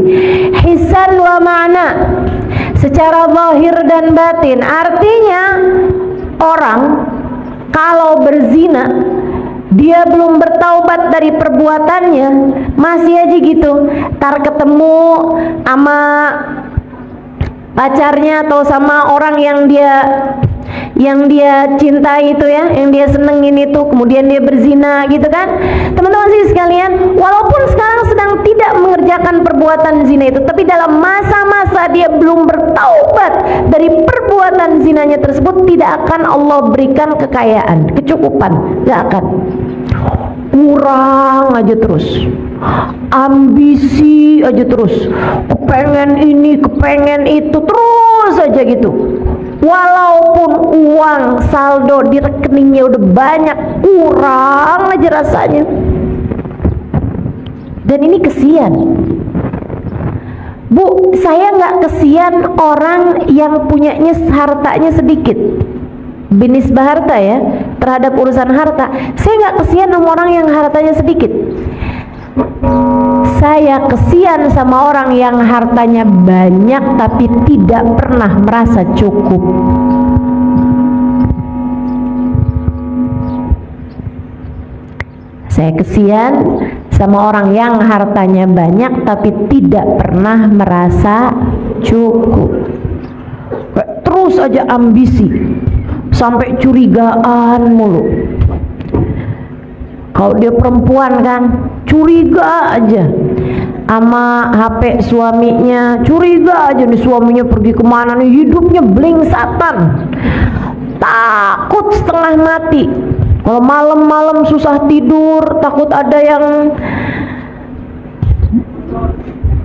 Hisan wa makna, secara zahir dan batin. Artinya orang kalau berzina, dia belum bertaubat dari perbuatannya, masih aja gitu, tar ketemu sama pacarnya atau sama orang yang dia cintai itu ya, yang dia senengin itu, kemudian dia berzina gitu kan. Teman-teman sih sekalian, walaupun sekarang sedang tidak mengerjakan perbuatan zina itu, tapi dalam masa-masa dia belum bertaubat dari perbuatan zinanya tersebut, tidak akan Allah berikan kekayaan, kecukupan, gak akan. Kurang aja terus, ambisi aja terus, kepengen ini, kepengen itu, terus aja gitu. Walaupun uang saldo di rekeningnya udah banyak, kurang aja rasanya. Dan ini kesian. Bu, saya nggak kesian orang yang punyanya hartanya sedikit, binisbah harta ya, terhadap urusan harta. Saya nggak kesian sama orang yang hartanya sedikit. Saya kesian sama orang yang hartanya banyak tapi tidak pernah merasa cukup. Saya kesian sama orang yang hartanya banyak tapi tidak pernah merasa cukup. Terus aja ambisi, sampai curigaan mulu. Kalau dia perempuan kan, curiga aja sama HP suaminya, curiga aja nih suaminya pergi kemana nih, hidupnya blingsatan, takut setengah mati. Kalau malam-malam susah tidur, takut ada yang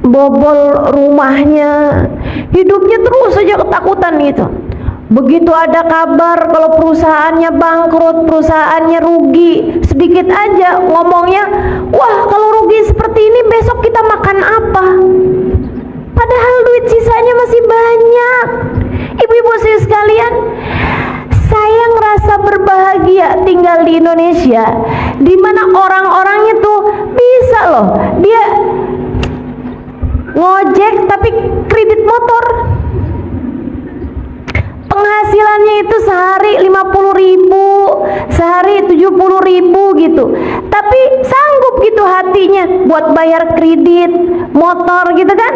bobol rumahnya, hidupnya terus aja ketakutan gitu. Begitu ada kabar kalau perusahaannya bangkrut, perusahaannya rugi, sedikit aja ngomongnya, wah kalau rugi seperti ini besok kita makan apa? Padahal duit sisanya masih banyak. Ibu-ibu sekalian, saya ngerasa berbahagia tinggal di Indonesia, di mana orang-orangnya tuh bisa loh, dia ngojek tapi kredit motor. Penghasilannya itu sehari 50.000, sehari 70.000 gitu, tapi sanggup gitu hatinya buat bayar kredit motor gitu kan,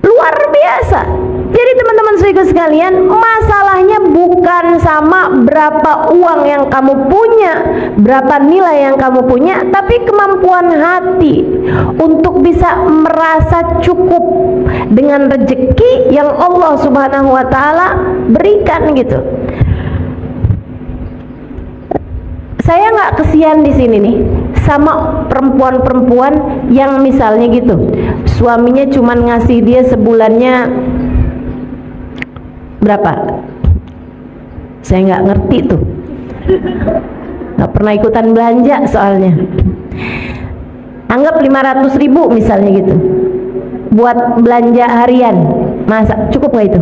luar biasa. Jadi teman-teman sekalian, masalahnya bukan sama berapa uang yang kamu punya, berapa nilai yang kamu punya, tapi kemampuan hati untuk bisa merasa cukup dengan rezeki yang Allah Subhanahu wa taala berikan gitu. Saya nggak kesian di sini nih sama perempuan-perempuan yang misalnya gitu, suaminya cuman ngasih dia sebulannya berapa? Saya nggak ngerti tuh, nggak pernah ikutan belanja soalnya. Anggap 500.000 misalnya gitu, buat belanja harian, masa cukup nggak itu?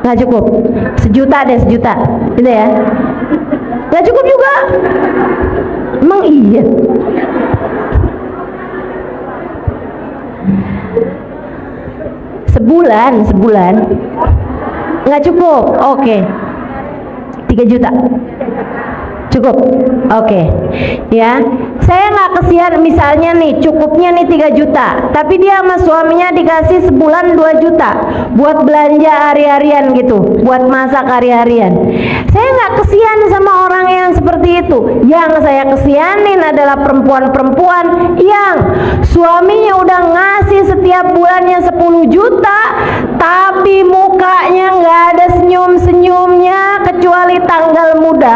Nggak cukup. 1 juta deh, 1 juta, gitu ya? Nggak cukup juga. Emang iya? Sebulan nggak cukup. Oke. 3 juta cukup. Oke. Ya, saya nggak kesian misalnya nih cukupnya nih 3 juta, tapi dia sama suaminya dikasih sebulan 2 juta buat belanja hari-harian gitu, buat masak hari-harian. Saya nggak kesian sama orang yang seperti itu. Yang saya kesianin adalah perempuan-perempuan yang suaminya udah ngasih setiap bulannya 10 juta, tapi mukanya nggak ada senyum-senyumnya kecuali tanggal muda.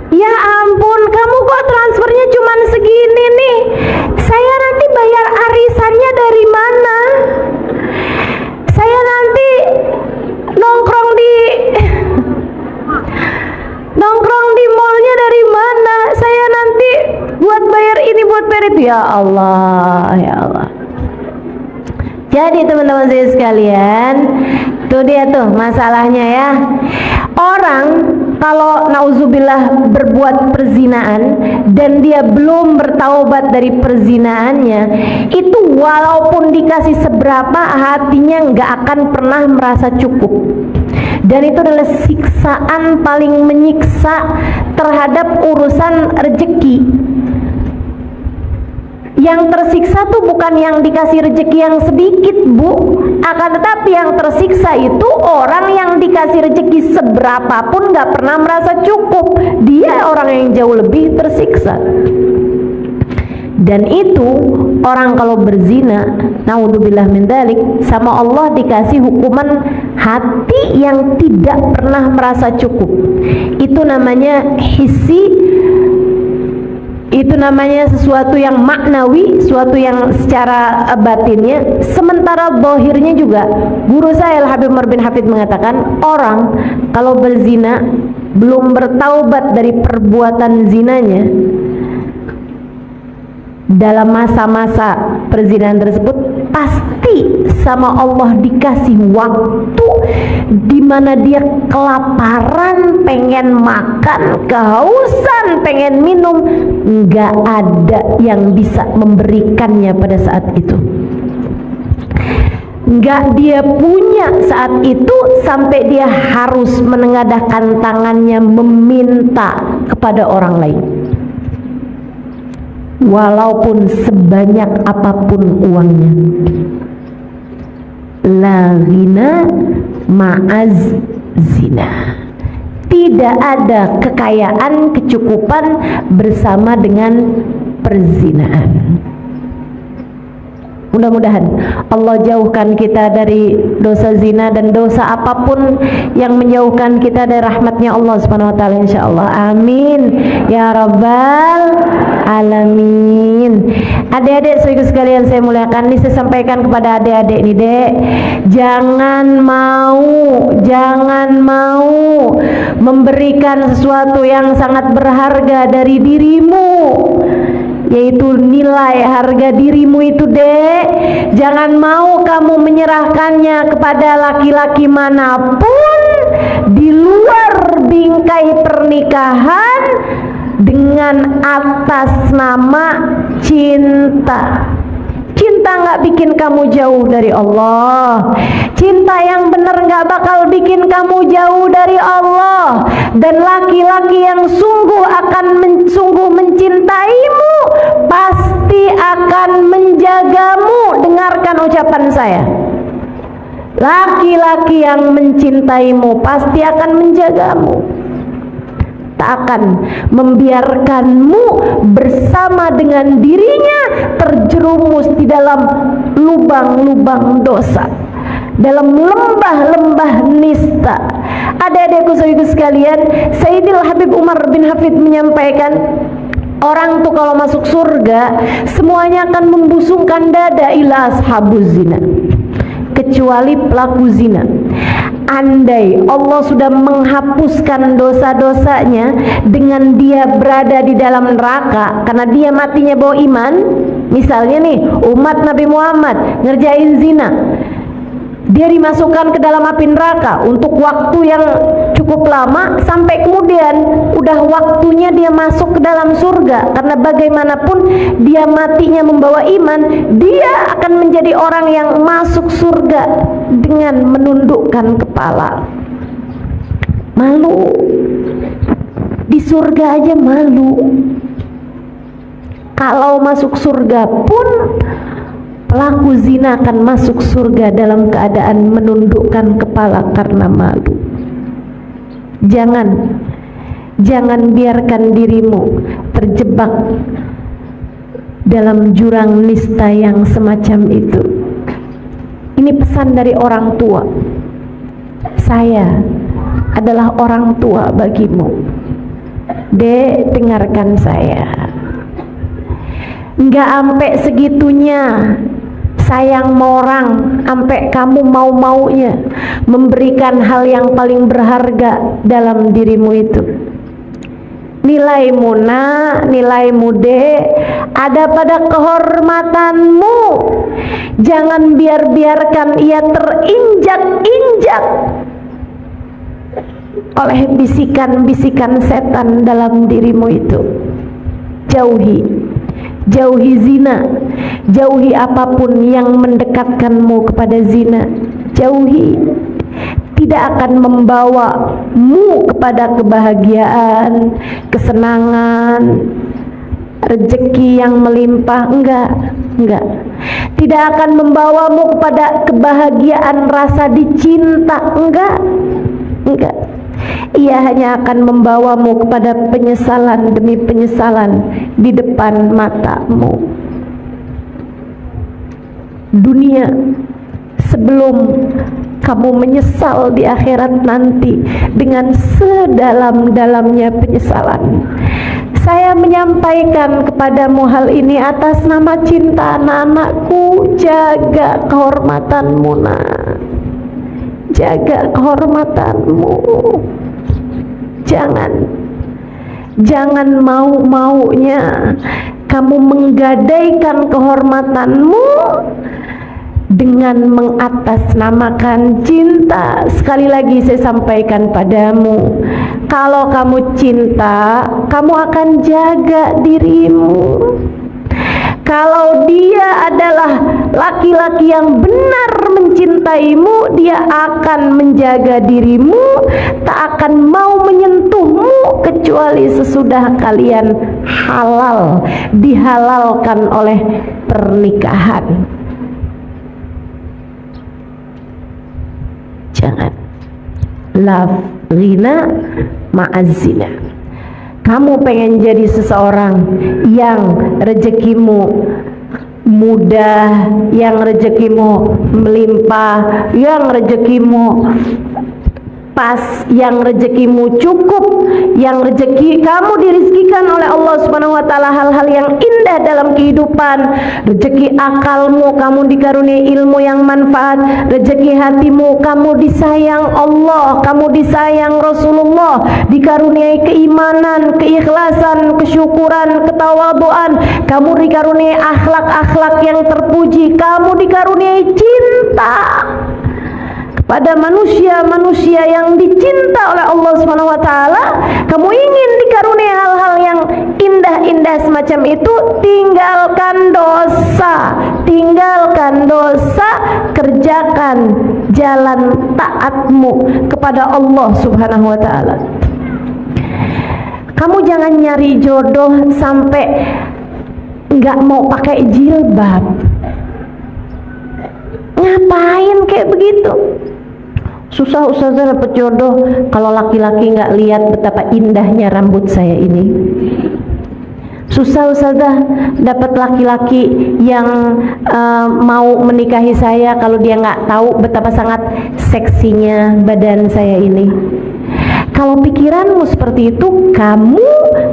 Ya ampun, kamu kok transfernya cuman segini nih? Ya Allah, ya Allah. Jadi teman-teman saya sekalian, tuh dia tuh masalahnya ya. Orang kalau nauzubillah berbuat perzinaan dan dia belum bertaubat dari perzinaannya, itu walaupun dikasih seberapa, hatinya nggak akan pernah merasa cukup. Dan itu adalah siksaan paling menyiksa terhadap urusan rezeki. Yang tersiksa tuh bukan yang dikasih rezeki yang sedikit, Bu, akan tetapi yang tersiksa itu orang yang dikasih rezeki seberapapun gak pernah merasa cukup. Dia orang yang jauh lebih tersiksa. Dan itu orang kalau berzina, naudzubillah min dzalik, sama Allah dikasih hukuman hati yang tidak pernah merasa cukup. Itu namanya hissi. Itu namanya sesuatu yang maknawi, sesuatu yang secara batinnya. Sementara zahirnya juga, guru saya Al-Habib Umar bin Hafid mengatakan, orang kalau berzina belum bertaubat dari perbuatan zinanya, dalam masa-masa perzinahan tersebut pasti sama Allah dikasih waktu di mana dia kelaparan, pengen makan, kehausan, pengen minum, nggak ada yang bisa memberikannya pada saat itu. Nggak dia punya saat itu sampai dia harus menengadahkan tangannya meminta kepada orang lain. Walaupun sebanyak apapun uangnya. La ghina ma'az zina. Tidak ada kekayaan, kecukupan bersama dengan perzinaan. Mudah-mudahan Allah jauhkan kita dari dosa zina dan dosa apapun yang menjauhkan kita dari rahmatnya Allah Subhanahu wa taala, insyaallah. Amin ya rabbal alamin. Adik-adik saudara sekalian saya muliakan, ini saya sampaikan kepada adik-adik nih, Dek. Jangan mau memberikan sesuatu yang sangat berharga dari dirimu, yaitu nilai harga dirimu itu, Dek. Jangan mau kamu menyerahkannya kepada laki-laki manapun di luar bingkai pernikahan dengan atas nama cinta. Cinta nggak bikin kamu jauh dari Allah. Cinta yang benar nggak bakal bikin kamu jauh dari Allah. Dan laki-laki yang sungguh mencintaimu pasti akan menjagamu. Dengarkan ucapan saya. Laki-laki yang mencintaimu pasti akan menjagamu. Tak akan membiarkanmu bersama dengan dirinya terjerumus di dalam lubang-lubang dosa, dalam lembah-lembah nista. Adik-adikku saudaraku sekalian, Sayyidil Habib Umar bin Hafid menyampaikan, orang tuh kalau masuk surga semuanya akan membusungkan dada ila ashabuz zina, kecuali pelaku zina. Andai Allah sudah menghapuskan dosa-dosanya dengan dia berada di dalam neraka karena dia matinya bawa iman, misalnya nih umat Nabi Muhammad ngerjain zina, dia dimasukkan ke dalam api neraka untuk waktu yang cukup lama sampai kemudian udah waktunya dia masuk ke dalam surga, karena bagaimanapun dia matinya membawa iman, dia akan menjadi orang yang masuk surga dengan menundukkan kepala. Malu di surga aja malu, kalau masuk surga pun pelaku zina akan masuk surga dalam keadaan menundukkan kepala karena malu. Jangan biarkan dirimu terjebak dalam jurang nista yang semacam itu. Ini pesan dari orang tua. Saya adalah orang tua bagimu. Dek, dengarkan saya. Enggak sampai segitunya sayang sama orang, sampai kamu mau-maunya memberikan hal yang paling berharga dalam dirimu itu. Nilaimu nak, nilaimu dek, ada pada kehormatanmu. Jangan biarkan ia terinjak-injak oleh bisikan-bisikan setan dalam dirimu itu. Jauhi zina, jauhi apapun yang mendekatkanmu kepada zina. Jauhi, tidak akan membawamu kepada kebahagiaan, kesenangan, rezeki yang melimpah. Enggak. Tidak akan membawamu kepada kebahagiaan rasa dicinta. Enggak. Ia hanya akan membawamu kepada penyesalan demi penyesalan di depan matamu. Dunia, sebelum kamu menyesal di akhirat nanti dengan sedalam-dalamnya penyesalan, saya menyampaikan kepadamu hal ini atas nama cinta anak-anakku. Jaga kehormatanmu nak, jaga kehormatanmu. Jangan mau-maunya kamu menggadaikan kehormatanmu dengan mengatasnamakan cinta. Sekali lagi saya sampaikan padamu, kalau kamu cinta, kamu akan jaga dirimu. Kalau dia adalah laki-laki yang benar mencintaimu, dia akan menjaga dirimu, tak akan mau menyentuhmu kecuali sesudah kalian halal, dihalalkan oleh pernikahan. Jangan love ghina ma'azina. Kamu pengen jadi seseorang yang rezekimu mudah, yang rezekimu melimpah, yang rezekimu pas, yang rezekimu cukup, yang rezeki kamu dirizkikan oleh Allah Subhanahu wa taala hal-hal yang indah dalam kehidupan. Rezeki akalmu, kamu dikaruniai ilmu yang manfaat. Rezeki hatimu, kamu disayang Allah, kamu disayang Rasulullah, dikaruniai keimanan, keikhlasan, kesyukuran, ketawaduan. Kamu dikaruniai akhlak-akhlak yang terpuji, kamu dikaruniai cinta pada manusia-manusia yang dicinta oleh Allah Subhanahu wa taala. Kamu ingin dikaruniai hal-hal yang indah-indah semacam itu, tinggalkan dosa, kerjakan jalan taatmu kepada Allah Subhanahu wa taala. Kamu jangan nyari jodoh sampai nggak mau pakai jilbab. Ngapain kayak begitu? Susah ustazah dapat jodoh kalau laki-laki nggak lihat betapa indahnya rambut saya ini. Susah ustazah dapat laki-laki yang mau menikahi saya kalau dia nggak tahu betapa sangat seksinya badan saya ini. Kalau pikiranmu seperti itu, kamu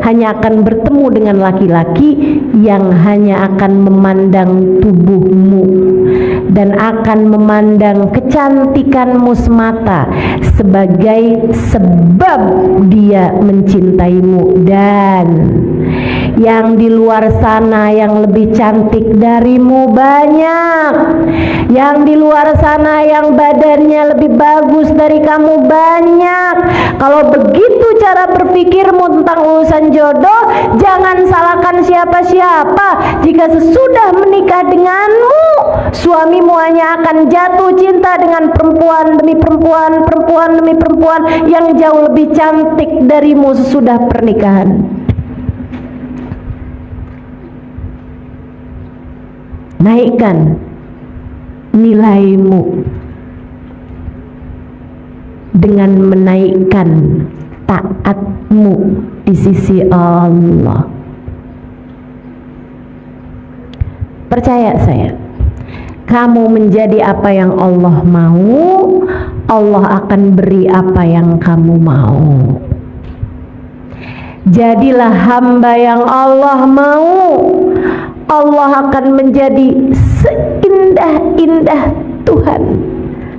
hanya akan bertemu dengan laki-laki yang hanya akan memandang tubuhmu dan akan memandang kecantikanmu semata sebagai sebab dia mencintaimu. Dan yang di luar sana yang lebih cantik darimu banyak, yang di luar sana yang badannya lebih bagus dari kamu banyak. Kalau begitu cara berpikirmu tentang urusan jodoh, jangan salahkan siapa-siapa. Jika sesudah menikah denganmu, suamimu hanya akan jatuh cinta dengan perempuan demi perempuan, perempuan demi perempuan yang jauh lebih cantik darimu sesudah pernikahan. Naikkan nilaimu dengan menaikkan taatmu di sisi Allah. Percaya saya, kamu menjadi apa yang Allah mau, Allah akan beri apa yang kamu mau. Jadilah hamba yang Allah mau, Allah akan menjadi seindah-indah Tuhan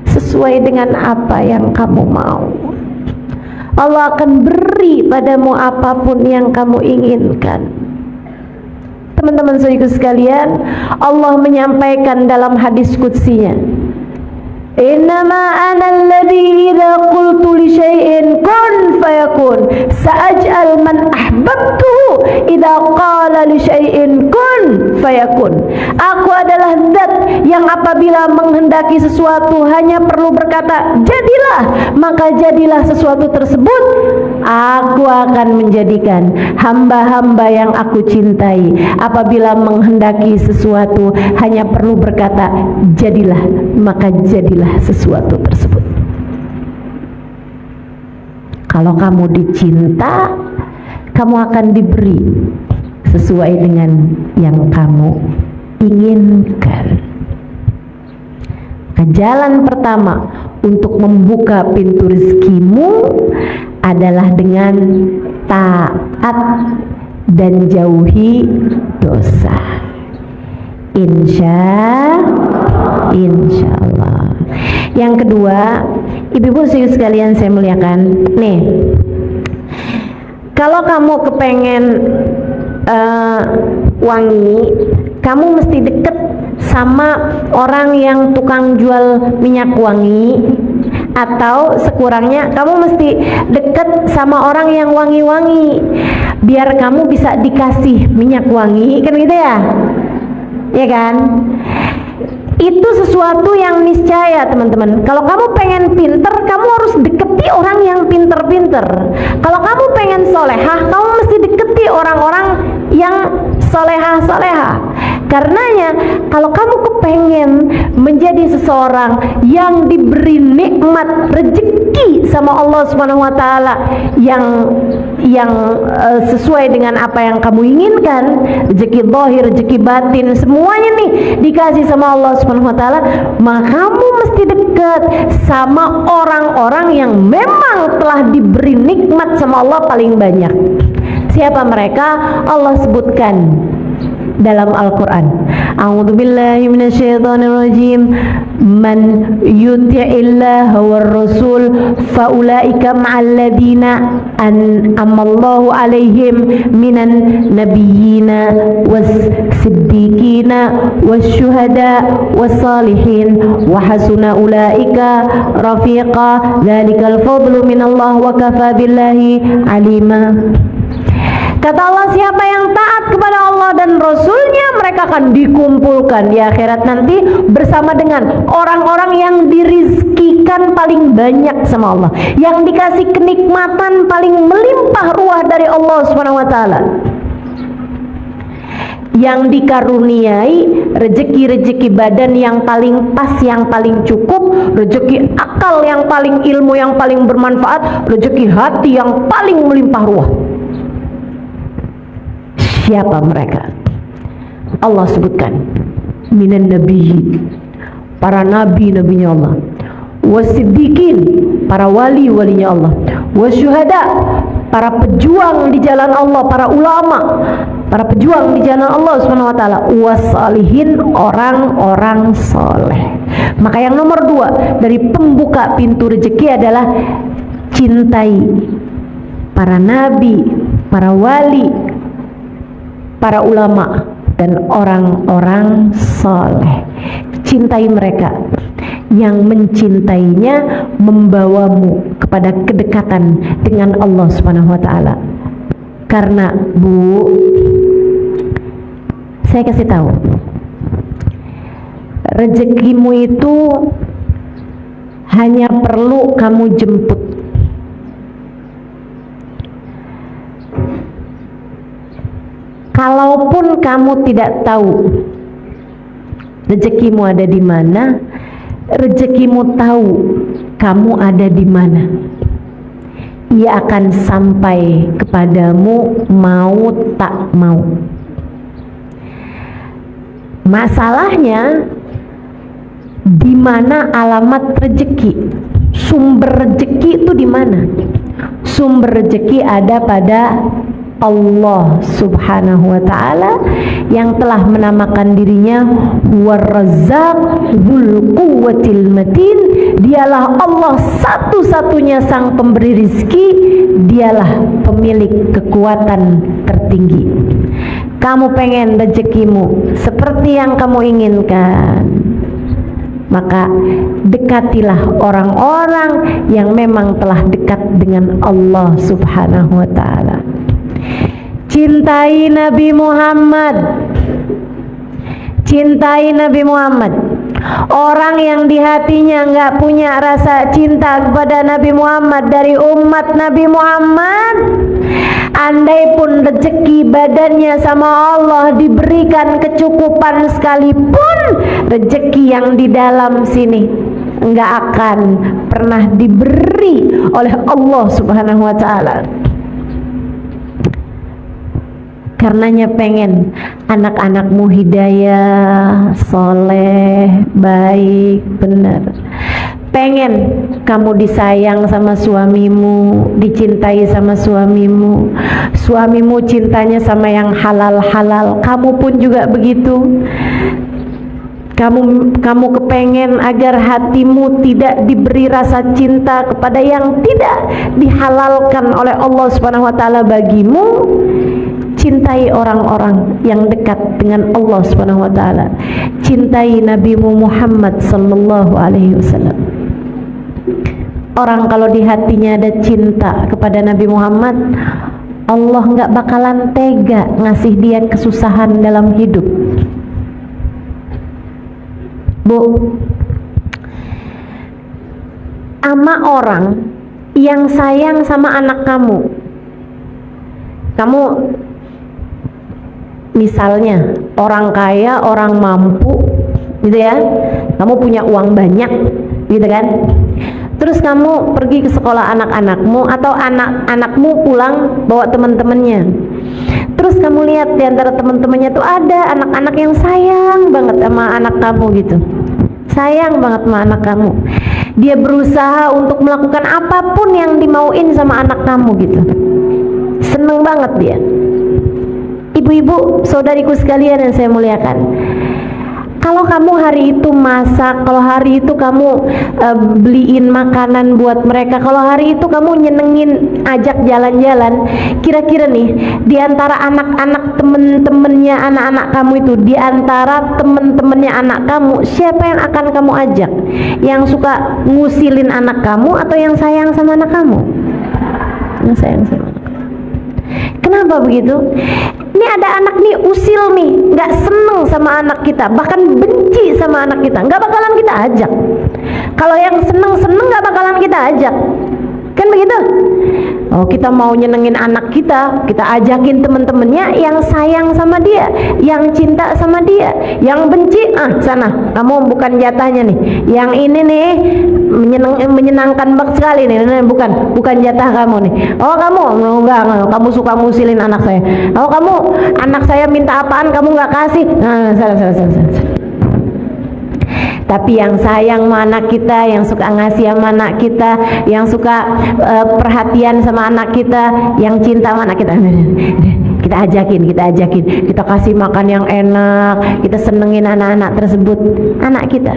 sesuai dengan apa yang kamu mau. Allah akan beri padamu apapun yang kamu inginkan. Teman-teman saudaraku sekalian, Allah menyampaikan dalam hadis qudsinya, innama ana alladhi idza qultu li syai'in kun fayakun sa'aj'al man ahbabtuhu idza qala li syai'in kun fayakun. Aku adalah zat yang apabila menghendaki sesuatu hanya perlu berkata jadilah, maka jadilah sesuatu tersebut. Aku akan menjadikan hamba-hamba yang aku cintai apabila menghendaki sesuatu hanya perlu berkata jadilah, maka jadilah sesuatu tersebut. Kalau kamu dicinta, kamu akan diberi sesuai dengan yang kamu inginkan. Jalan pertama untuk membuka pintu rezekimu adalah dengan taat dan jauhi dosa. Insya Allah. Yang kedua, ibu-ibu sekalian saya muliakan, nih, kalau kamu kepengen wangi, kamu mesti deket sama orang yang tukang jual minyak wangi, atau sekurangnya kamu mesti deket sama orang yang wangi-wangi biar kamu bisa dikasih minyak wangi, kan gitu ya? Ya kan? Itu sesuatu yang niscaya, teman-teman. Kalau kamu pengen pinter, kamu harus deketi orang yang pinter-pinter. Kalau kamu pengen solehah, kamu mesti deketi orang-orang yang solehah-solehah. Karenanya, kalau kamu kepengen menjadi seseorang yang diberi nikmat rezeki sama Allah Subhanahu wa taala yang sesuai dengan apa yang kamu inginkan, rezeki zahir, rezeki batin, semuanya nih dikasih sama Allah Subhanahu wa taala, maka kamu mesti dekat sama orang-orang yang memang telah diberi nikmat sama Allah paling banyak. Siapa mereka? Allah sebutkan dalam Al-Quran. A'udzubillahi minasyaitonirrajim. Man yuti'illaha war rasul faulaika ma'al ladina an'amallahu alaihim minan nabiyyina was siddiqina was syuhada was salihin wa hasuna ulaika rafiqa. Dzalikal fadlu minallah wa kafa billahi alima. Kata Allah, siapa yang taat kepada Allah dan Rasulnya, mereka akan dikumpulkan di akhirat nanti bersama dengan orang-orang yang dirizkikan paling banyak sama Allah, yang dikasih kenikmatan paling melimpah ruah dari Allah Subhanahu wa taala, yang dikaruniai rezeki-rezeki badan yang paling pas, yang paling cukup, rezeki akal yang paling, ilmu yang paling bermanfaat, rezeki hati yang paling melimpah ruah. Siapa mereka? Allah sebutkan, minan nabiyyin, para nabi-nabinya Allah, wasiddiqin, para wali-walinya Allah, wasyuhada, para pejuang di jalan Allah, para ulama, para pejuang di jalan Allah Subhanahu wa taala, wasalihin, orang-orang soleh. Maka yang nomor 2 dari pembuka pintu rezeki adalah cintai para nabi, para wali, para ulama, dan orang-orang soleh. Cintai mereka. Yang mencintainya membawamu kepada kedekatan dengan Allah Subhanahu wa taala. Karena Bu, saya kasih tahu, rezekimu itu hanya perlu kamu jemput. Kalaupun kamu tidak tahu rezekimu ada di mana, rezekimu tahu kamu ada di mana. Ia akan sampai kepadamu mau tak mau. Masalahnya di mana alamat rezeki? Sumber rezeki itu di mana? Sumber rezeki ada pada Allah subhanahu wa ta'ala yang telah menamakan dirinya War-Razzaq Dzul Quwwatil Matin. Dialah Allah satu-satunya sang pemberi rizki, dialah pemilik kekuatan tertinggi. Kamu pengen rezekimu seperti yang kamu inginkan, maka dekatilah orang-orang yang memang telah dekat dengan Allah subhanahu wa ta'ala. Cintai Nabi Muhammad, cintai Nabi Muhammad. Orang yang di hatinya nggak punya rasa cinta kepada Nabi Muhammad dari umat Nabi Muhammad, andai pun rezeki badannya sama Allah diberikan kecukupan sekalipun, rezeki yang di dalam sini nggak akan pernah diberi oleh Allah subhanahu wa ta'ala. Karenanya pengen anak-anakmu hidayah, soleh, baik, benar. Pengen kamu disayang sama suamimu, dicintai sama suamimu, suamimu cintanya sama yang halal-halal, kamu pun juga begitu. Kamu kepengen agar hatimu tidak diberi rasa cinta kepada yang tidak dihalalkan oleh Allah Subhanahu wa ta'ala bagimu. Cintai orang-orang yang dekat dengan Allah Subhanahu wa ta'ala. Cintai Nabi Muhammad sallallahu alaihi wasallam. Orang kalau di hatinya ada cinta kepada Nabi Muhammad, Allah nggak bakalan tega ngasih dia kesusahan dalam hidup. Bu, ama orang yang sayang sama anak kamu misalnya orang kaya, orang mampu gitu ya, kamu punya uang banyak gitu kan, terus kamu pergi ke sekolah anak-anakmu atau anak-anakmu pulang bawa teman-temannya, terus kamu lihat di antara teman-temannya tuh ada anak-anak yang sayang banget sama anak kamu gitu, sayang banget sama anak kamu, dia berusaha untuk melakukan apapun yang dimauin sama anak kamu gitu, seneng banget dia. Ibu-ibu, saudariku sekalian yang saya muliakan, kalau kamu hari itu masak, kalau hari itu kamu beliin makanan buat mereka, kalau hari itu kamu nyenengin, ajak jalan-jalan, kira-kira nih di antara anak-anak temen-temennya anak-anak kamu itu, di antara temen-temennya anak kamu, siapa yang akan kamu ajak? Yang suka ngusilin anak kamu atau yang sayang sama anak kamu? Yang sayang sama anak kamu. Kenapa begitu? Ini ada anak nih usil nih, nggak seneng sama anak kita, bahkan benci sama anak kita, nggak bakalan kita ajak. Kalau yang seneng nggak bakalan kita ajak, kan begitu? Oh, kita mau nyenengin anak kita, kita ajakin temen-temennya yang sayang sama dia, yang cinta sama dia. Yang benci, sana, kamu bukan jatahnya nih. Yang ini nih menyenangkan banget sekali nih, bukan jatah kamu nih. Oh, kamu enggak, kamu suka musilin anak saya. Oh, kamu anak saya minta apaan kamu nggak kasih. Salah. Tapi yang sayang sama anak kita, yang suka ngasih sama anak kita, yang suka perhatian sama anak kita, yang cinta sama anak kita, kita ajakin, kita kasih makan yang enak, kita senengin anak-anak tersebut, anak kita.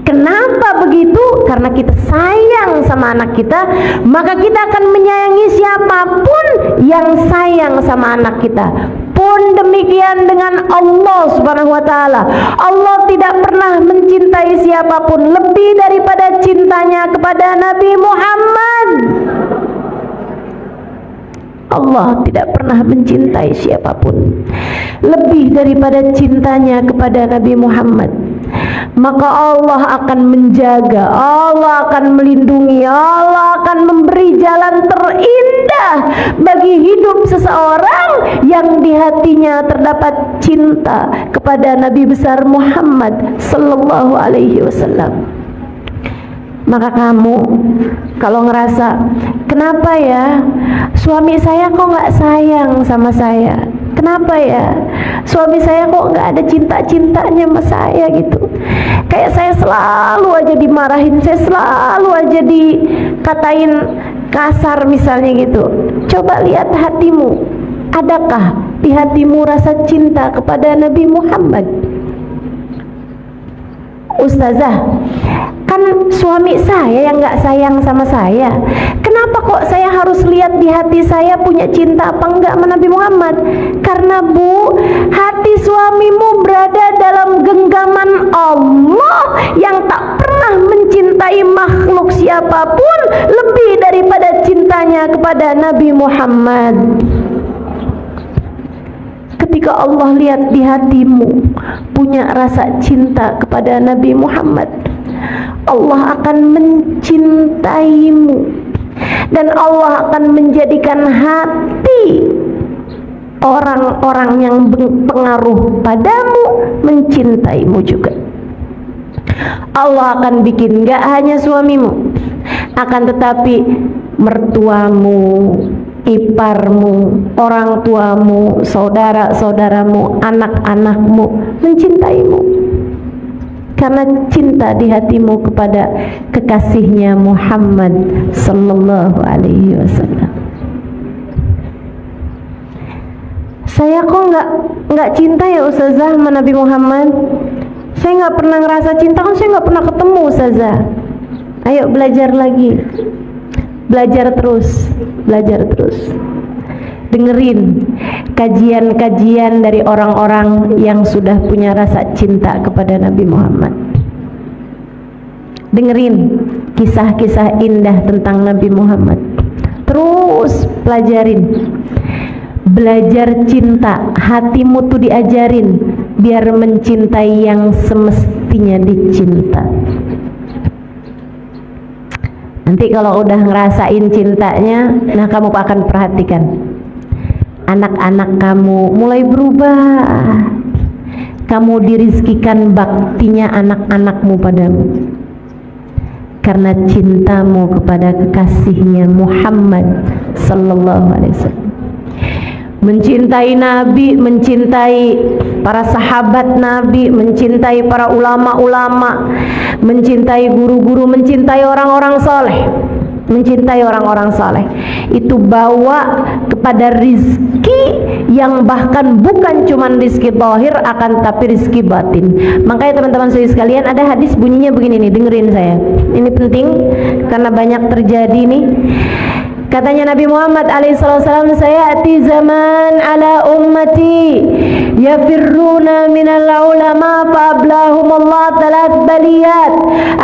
Kenapa begitu? Karena kita sayang sama anak kita, maka kita akan menyayangi siapapun yang sayang sama anak kita. Pun demikian dengan Allah Subhanahu wa ta'ala. Allah tidak pernah mencintai siapapun lebih daripada cintanya kepada Nabi Muhammad. Allah tidak pernah mencintai siapapun lebih daripada cintanya kepada Nabi Muhammad. Maka Allah akan menjaga, Allah akan melindungi, Allah akan memberi jalan terindah bagi hidup seseorang yang di hatinya terdapat cinta kepada Nabi besar Muhammad sallallahu alaihi wasallam. Maka kamu kalau ngerasa, kenapa ya suami saya kok nggak sayang sama saya, kenapa ya suami saya kok nggak ada cinta-cintanya sama saya gitu, kayak saya selalu aja dimarahin, saya selalu aja dikatain kasar misalnya gitu. Coba lihat hatimu, adakah di hatimu rasa cinta kepada Nabi Muhammad? Ustazah, kan suami saya yang gak sayang sama saya. Kenapa kok saya harus lihat di hati saya punya cinta apa enggak sama Nabi Muhammad? Karena Bu, hati suamimu berada dalam genggaman Allah yang tak pernah mencintai makhluk siapapun lebih daripada cintanya kepada Nabi Muhammad. Ketika Allah lihat di hatimu punya rasa cinta kepada Nabi Muhammad, Allah akan mencintaimu dan Allah akan menjadikan hati orang-orang yang berpengaruh padamu mencintaimu juga. Allah akan bikin gak hanya suamimu, akan tetapi mertuamu, iparmu, orang tuamu, saudara-saudaramu, anak-anakmu mencintaimu karena cinta di hatimu kepada kekasihnya Muhammad sallallahu alaihi wasallam. Saya kok nggak cinta ya Ustazah sama Nabi Muhammad. Saya nggak pernah ngerasa cinta, kan saya nggak pernah ketemu Ustazah. Ayo belajar lagi. Belajar terus, belajar terus. Dengerin kajian-kajian dari orang-orang yang sudah punya rasa cinta kepada Nabi Muhammad. Dengerin kisah-kisah indah tentang Nabi Muhammad. Terus pelajarin. Belajar cinta, hatimu tuh diajarin biar mencintai yang semestinya dicinta. Nanti kalau udah ngerasain cintanya, nah kamu akan perhatikan anak-anak kamu mulai berubah. Kamu dirizkikan baktinya anak-anakmu padamu karena cintamu kepada kekasihnya Muhammad sallallahu alaihi wasallam. Mencintai Nabi, mencintai para sahabat Nabi, mencintai para ulama-ulama, mencintai guru-guru, mencintai orang-orang soleh, mencintai orang-orang soleh, itu bawa kepada rizki yang bahkan bukan cuman rizki zahir, akan tapi rizki batin. Makanya teman-teman sekalian, ada hadis bunyinya begini nih, dengerin saya, ini penting karena banyak terjadi nih. Katanya Nabi Muhammad alaihissalam, sayati zaman ala ummati yafirruna minal ulama faablahumullah talat baliyat.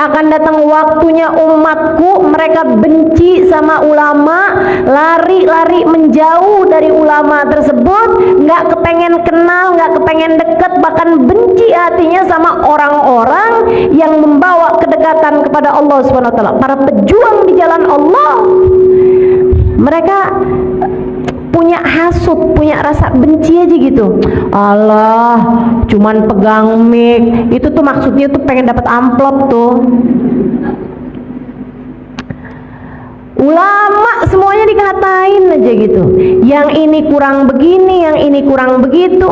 Akan datang waktunya umatku mereka benci sama ulama, lari-lari menjauh dari ulama tersebut, nggak kepengen kenal, nggak kepengen deket, bahkan benci hatinya sama orang-orang yang membawa kedekatan kepada Allah Subhanahu wa taala, para pejuang di jalan Allah. Mereka punya hasut, punya rasa benci aja gitu. Allah, cuman pegang mic, itu tuh maksudnya tuh pengen dapat amplop tuh. Ulama semuanya dikatain aja gitu. Yang ini kurang begini, yang ini kurang begitu.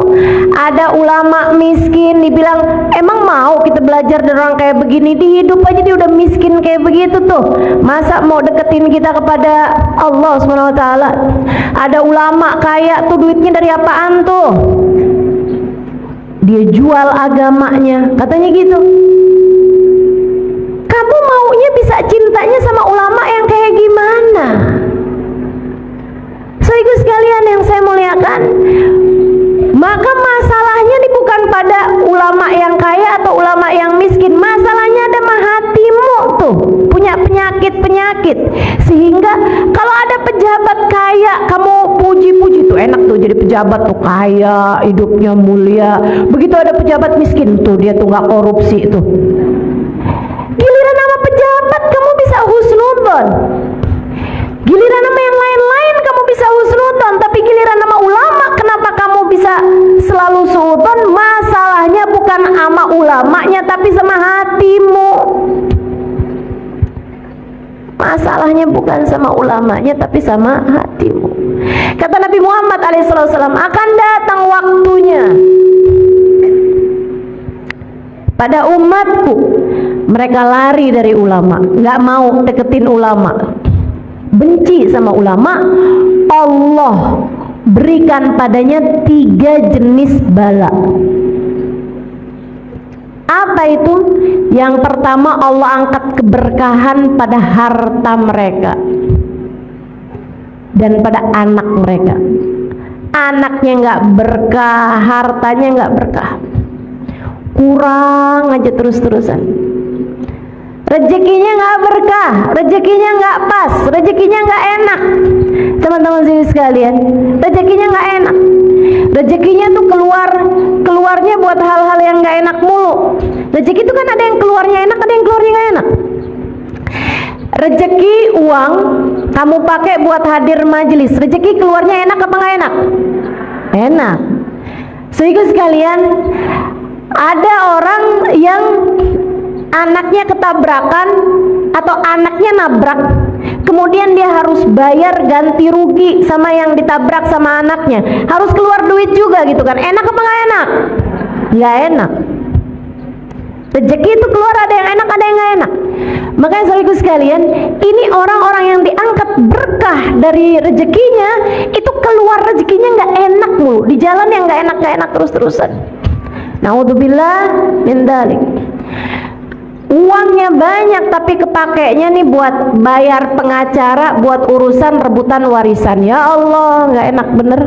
Ada ulama miskin dibilang, emang mau kita belajar dari orang kayak begini? Di hidup aja dia udah miskin kayak begitu tuh. Masa mau deketin kita kepada Allah Subhanahu wa taala? Ada ulama kaya tuh, duitnya dari apaan tuh? Dia jual agamanya, katanya gitu. Kamu maunya bisa cintanya sama ulama yang kayak gimana? Saudaraku sekalian yang saya muliakan, maka masalahnya ini bukan pada ulama yang kaya atau ulama yang miskin. Masalahnya ada mah hatimu tuh punya penyakit-penyakit, sehingga kalau ada pejabat kaya kamu puji-puji tuh, enak tuh jadi pejabat tuh kaya, hidupnya mulia. Begitu ada pejabat miskin tuh, dia tuh nggak korupsi tuh. Giliran nama pejabat kamu bisa husnudzon, giliran nama yang lain-lain kamu bisa husnudzon, tapi giliran nama ulama kenapa kamu bisa selalu suudzon? Masalahnya bukan sama ulamanya tapi sama hatimu. Masalahnya bukan sama ulamanya tapi sama hatimu. Kata Nabi Muhammad alaihissalam, akan datang waktunya pada umatku mereka lari dari ulama, nggak mau deketin ulama. benci sama ulama, Allah berikan padanya 3 jenis bala. Apa itu? Yang pertama, Allah angkat keberkahan pada harta mereka dan pada anak mereka. Anaknya nggak berkah, hartanya nggak berkah, kurang aja terus-terusan. Rezekinya nggak berkah, rezekinya nggak pas, rezekinya nggak enak. Teman-teman sekalian, rezekinya nggak enak. Rezekinya tuh keluarnya buat hal-hal yang nggak enak mulu. Rezeki itu kan ada yang keluarnya enak, ada yang keluarnya nggak enak. Rezeki uang kamu pakai buat hadir majelis, rezeki keluarnya enak apa nggak enak? Enak. Sehingga sekalian, ada orang yang anaknya ketabrakan atau anaknya nabrak, kemudian dia harus bayar ganti rugi sama yang ditabrak sama anaknya, harus keluar duit juga gitu kan. Enak apa nggak enak? Nggak enak. Rezeki itu keluar ada yang enak, ada yang nggak enak. Makanya saudaraku sekalian, ini orang-orang yang diangkat berkah dari rezekinya, itu keluar rezekinya nggak enak mulu, di jalan yang nggak enak terus-terusan. Naudzubillah min dzalik. Uangnya banyak tapi kepakainya nih buat bayar pengacara, buat urusan rebutan warisan. Ya Allah, nggak enak bener.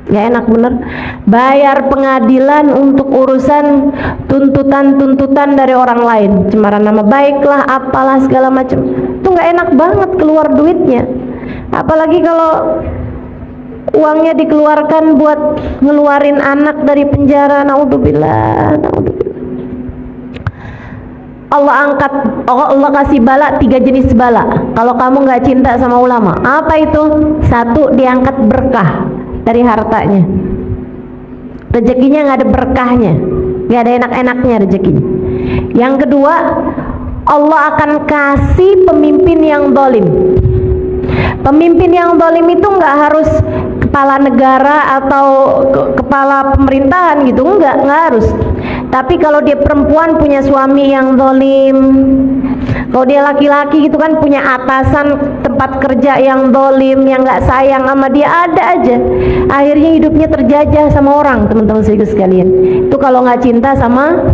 Nggak enak bener. Bayar pengadilan untuk urusan tuntutan dari orang lain, cemaran nama baik lah, apalah segala macam. Itu nggak enak banget keluar duitnya. Apalagi kalau uangnya dikeluarkan buat ngeluarin anak dari penjara. Naudzubillah. Allah kasih bala, 3 jenis bala. Kalau kamu nggak cinta sama ulama, apa itu? 1, diangkat berkah dari hartanya, rezekinya nggak ada berkahnya, nggak ada enak-enaknya rezekinya. Yang kedua, Allah akan kasih pemimpin yang zalim. Pemimpin yang zalim itu nggak harus kepala negara atau kepala pemerintahan gitu, nggak harus. Tapi kalau dia perempuan punya suami yang zalim, kalau dia laki-laki gitu kan punya atasan tempat kerja yang zalim, yang nggak sayang sama dia, ada aja. Akhirnya hidupnya terjajah sama orang, teman-teman sekalian. Itu kalau nggak cinta sama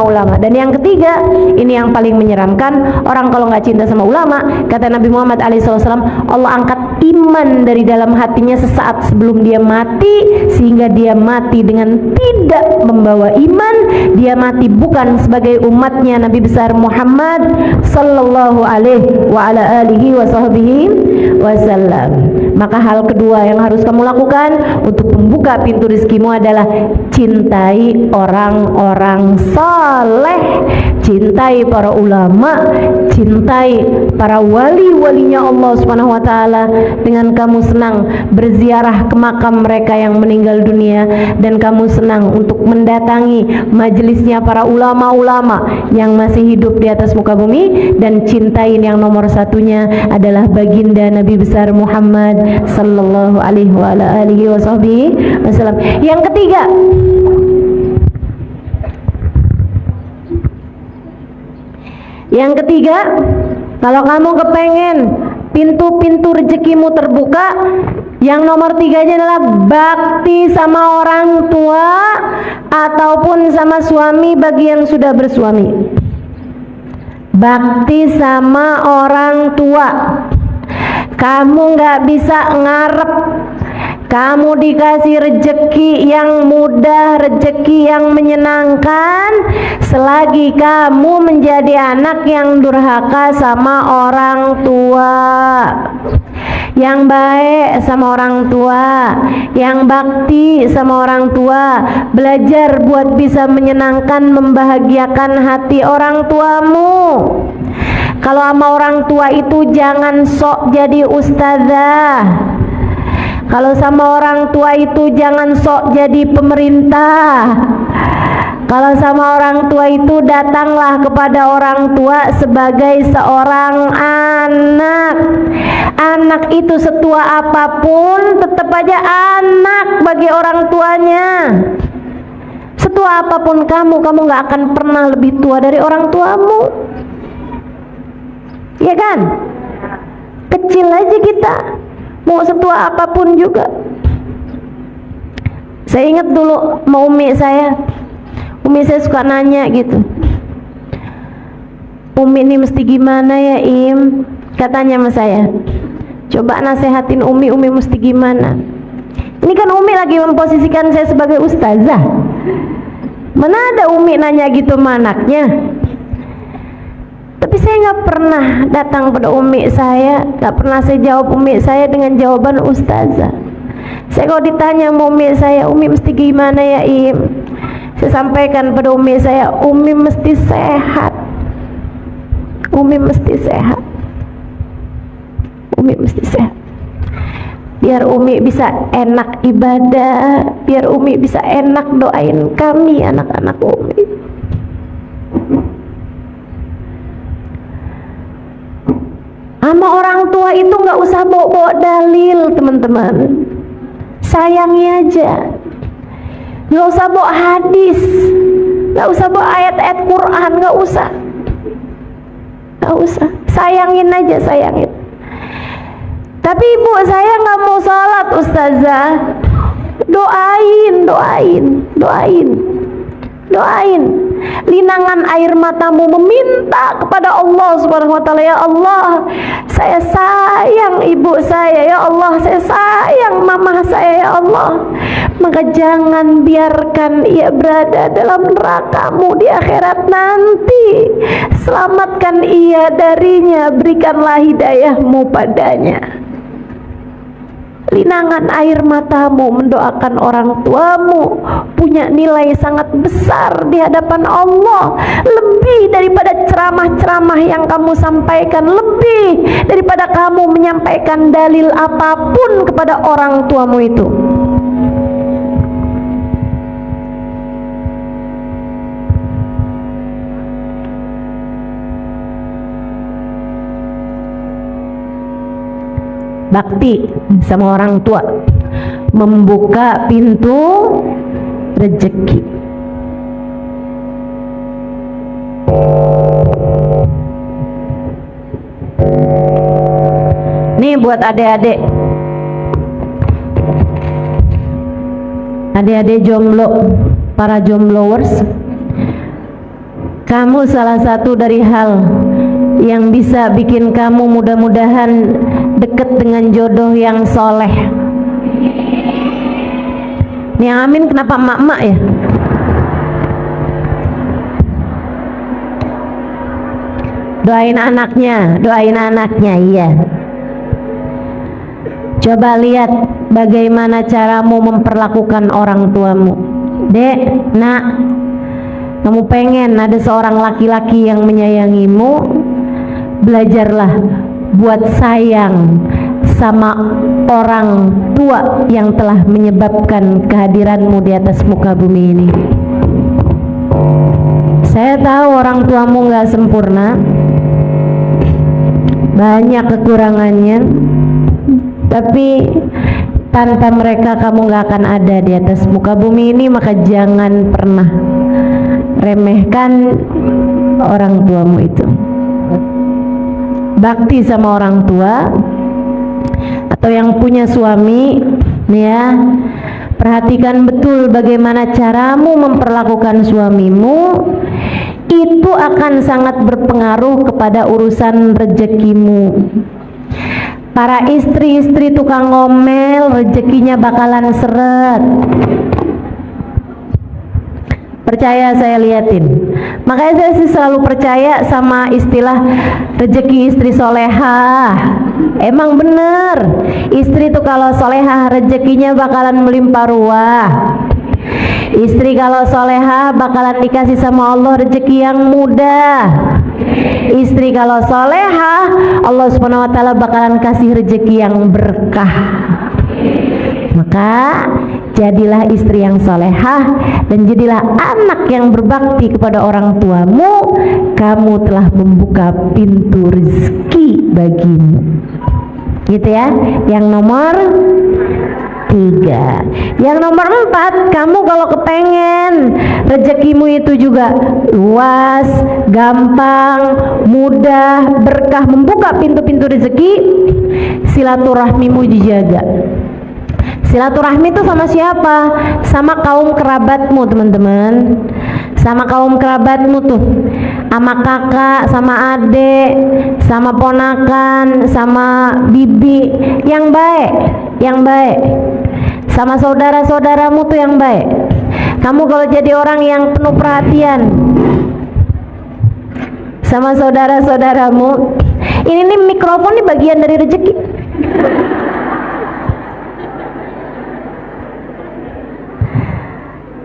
ulama. Dan yang ketiga, ini yang paling menyeramkan, orang kalau nggak cinta sama ulama, kata Nabi Muhammad SAW, Allah angkat iman dari dalam hatinya sesaat sebelum dia mati, sehingga dia mati dengan tidak membawa iman. Dia mati bukan sebagai umatnya Nabi besar Muhammad sallallahu alaihi wa ala alihi wa sahbihi wasallam. Maka hal kedua yang harus kamu lakukan untuk membuka pintu rezekimu adalah cintai orang-orang saleh, cintai para ulama, cintai para wali-walinya Allah Subhanahu wa taala, dengan kamu senang berziarah ke makam mereka yang meninggal dunia, dan kamu senang untuk mendatangi majelisnya para ulama-ulama yang masih hidup di atas muka bumi, dan cintain yang nomor satunya adalah baginda Nabi besar Muhammad sallallahu alaihi wa ala alihi wasallam. Yang ketiga, kalau kamu kepengen pintu-pintu rezekimu terbuka, yang nomor 3-nya adalah bakti sama orang tua ataupun sama suami bagi yang sudah bersuami. Bakti sama orang tua. Kamu nggak bisa ngarep kamu dikasih rezeki yang mudah, rezeki yang menyenangkan, selagi kamu menjadi anak yang durhaka sama orang tua. Yang baik sama orang tua, yang bakti sama orang tua. Belajar buat bisa menyenangkan, membahagiakan hati orang tuamu. Kalau sama orang tua itu jangan sok jadi ustazah. Kalau sama orang tua itu jangan sok jadi pemerintah. Kalau sama orang tua itu datanglah kepada orang tua sebagai seorang anak. Anak itu setua apapun tetap aja anak bagi orang tuanya. Setua apapun kamu gak akan pernah lebih tua dari orang tuamu. ya kan? Kecil aja kita, mau setua apapun juga. Saya ingat dulu mau umi saya suka nanya gitu, Umi ini mesti gimana ya Im? Katanya sama saya, coba nasehatin Umi mesti gimana? Ini kan Umi lagi memposisikan saya sebagai ustazah. Mana ada Umi nanya gitu sama anaknya? Tapi saya nggak pernah datang pada Umi saya, nggak pernah saya jawab Umi saya dengan jawaban ustazah. Saya kalau ditanya sama Umi saya, Umi mesti gimana ya Im? Saya sampaikan pada Umi saya, Umi mesti sehat. Umi mesti sehat. Umi mesti sehat. Biar Umi bisa enak ibadah, biar Umi bisa enak doain kami anak-anak Umi. Sama orang tua itu nggak usah bawa-bawa dalil, teman-teman. Sayangi aja. Nggak usah bawa hadis, nggak usah bawa ayat-ayat Quran, nggak usah. Nggak usah. Sayangin aja, sayangin. Tapi ibu saya nggak mau sholat, ustazah. Doain. Linangan air matamu meminta kepada Allah Subhanahu wa taala, ya Allah, saya sayang ibu saya, ya Allah, saya sayang mama saya, ya Allah. Maka jangan biarkan ia berada dalam neraka-Mu di akhirat nanti. Selamatkan ia darinya, berikanlah hidayah-Mu padanya. Linangan air matamu mendoakan orang tuamu punya nilai sangat besar di hadapan Allah, lebih daripada ceramah-ceramah yang kamu sampaikan, lebih daripada kamu menyampaikan dalil apapun kepada orang tuamu itu. Bakti sama orang tua membuka pintu rezeki. Nih buat adik-adik jomblo, para jombloers, kamu salah satu dari hal yang bisa bikin kamu mudah-mudahan deket dengan jodoh yang soleh. Nih amin, kenapa emak-emak ya? Doain anaknya, iya. Coba lihat bagaimana caramu memperlakukan orang tuamu. Dek, nak, kamu pengen ada seorang laki-laki yang menyayangimu, belajarlah buat sayang sama orang tua yang telah menyebabkan kehadiranmu di atas muka bumi ini. Saya tahu orang tuamu gak sempurna, banyak kekurangannya, tapi tanpa mereka kamu gak akan ada di atas muka bumi ini. Maka jangan pernah remehkan orang tuamu itu. Bakti sama orang tua, atau yang punya suami nih ya, perhatikan betul bagaimana caramu memperlakukan suamimu. Itu akan sangat berpengaruh kepada urusan rezekimu. Para istri-istri tukang ngomel, rezekinya bakalan seret. Percaya, saya liatin. Makanya saya sih selalu percaya sama istilah rezeki istri solehah. Emang bener, istri tuh kalau solehah rezekinya bakalan melimpah ruah. Istri kalau solehah bakalan dikasih sama Allah rezeki yang mudah. Istri kalau solehah, Allah Subhanahu wa taala bakalan kasih rezeki yang berkah. Maka jadilah istri yang solehah dan jadilah anak yang berbakti kepada orang tuamu. Kamu telah membuka pintu rezeki bagimu, gitu ya. Yang nomor 3. Yang nomor 4, kamu kalau kepengen rezekimu itu juga luas, gampang, mudah, berkah, membuka pintu-pintu rezeki, silaturahmimu dijaga. Silaturahmi itu sama siapa? Sama kaum kerabatmu, teman-teman. Sama kaum kerabatmu tuh, sama kakak, sama adik, sama ponakan, sama bibi, yang baik, yang baik. Sama saudara-saudaramu tuh yang baik. Kamu kalau jadi orang yang penuh perhatian sama saudara-saudaramu, ini nih mikrofon nih bagian dari rezeki.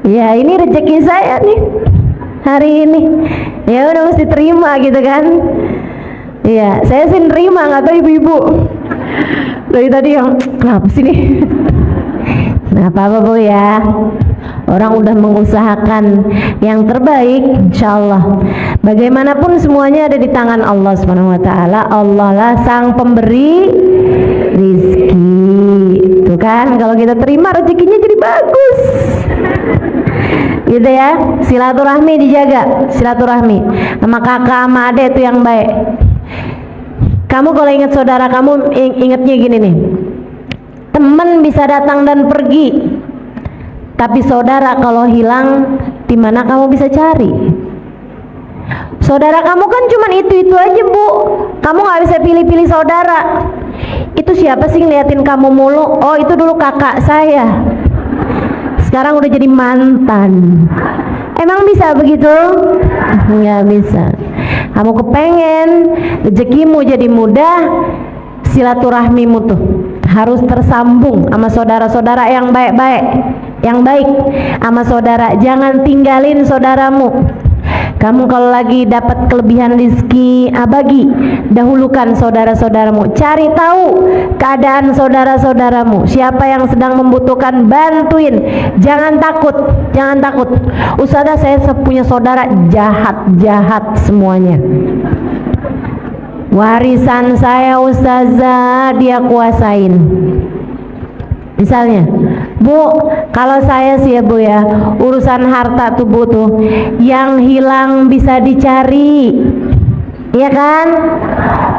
Ya, ini rezeki saya nih hari ini. Ya udah mesti terima gitu kan. Iya, saya sih nerima, nggak tahu ibu-ibu. Dari tadi yang kenapa sih nih? Nah, apa-apa Bu ya. Orang udah mengusahakan yang terbaik, insyaallah. Bagaimanapun semuanya ada di tangan Allah Subhanahu wa taala. Allah lah sang pemberi rezeki. Tuh kan, kalau kita terima rezekinya jadi bagus. Gitu ya. Silaturahmi dijaga, silaturahmi sama kakak sama adik itu yang baik. Kamu kalau ingat saudara kamu, ingatnya gini nih, teman bisa datang dan pergi, tapi saudara kalau hilang, di mana kamu bisa cari? Saudara kamu kan cuman itu aja Bu, kamu nggak bisa pilih-pilih saudara. Itu siapa sih ngeliatin kamu mulu? Oh itu dulu kakak saya, sekarang udah jadi mantan. Emang bisa begitu? Nggak bisa. Kamu kepengen rezekimu jadi mudah, silaturahmimu tuh harus tersambung sama saudara-saudara yang baik-baik, yang baik sama saudara. Jangan tinggalin saudaramu. Kamu kalau lagi dapat kelebihan rezeki, bagi, dahulukan saudara-saudaramu. Cari tahu keadaan saudara-saudaramu, siapa yang sedang membutuhkan, bantuin. Jangan takut, jangan takut. Ustazah, saya punya saudara jahat semuanya. Warisan saya ustazah dia kuasain. Misalnya, Bu, kalau saya sih ya Bu ya, urusan harta tuh Bu tuh, yang hilang bisa dicari, ya kan?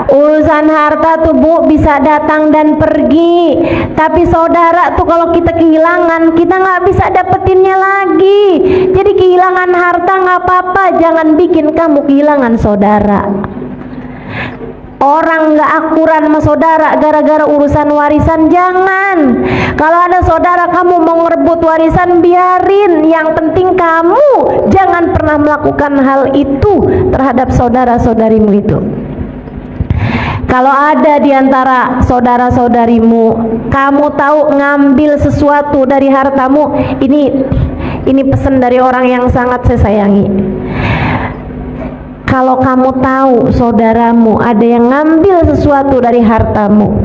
Urusan harta tuh Bu bisa datang dan pergi, tapi saudara tuh kalau kita kehilangan, kita nggak bisa dapetinnya lagi. Jadi kehilangan harta nggak apa-apa, jangan bikin kamu kehilangan saudara. Orang nggak akuran sama saudara gara-gara urusan warisan, jangan. Kalau ada saudara kamu mau ngerebut warisan, biarin. Yang penting kamu jangan pernah melakukan hal itu terhadap saudara-saudarimu itu. Kalau ada di antara saudara-saudarimu, kamu tahu ngambil sesuatu dari hartamu, ini pesan dari orang yang sangat saya sayangi. Kalau kamu tahu saudaramu ada yang ngambil sesuatu dari hartamu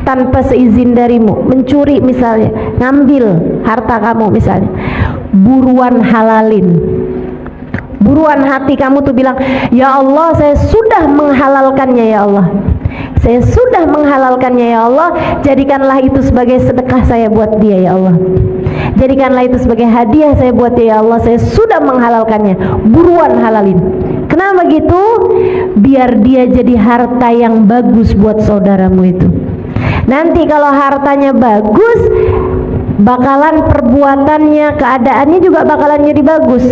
tanpa seizin darimu, mencuri misalnya, ngambil harta kamu misalnya, buruan halalin. Buruan hati kamu tuh bilang, ya Allah saya sudah menghalalkannya ya Allah, saya sudah menghalalkannya ya Allah, jadikanlah itu sebagai sedekah saya buat dia ya Allah, jadikanlah itu sebagai hadiah saya buat dia ya Allah, saya sudah menghalalkannya. Buruan halalin. Kenapa gitu? Biar dia jadi harta yang bagus buat saudaramu itu. Nanti kalau hartanya bagus, bakalan perbuatannya, keadaannya juga bakalan jadi bagus.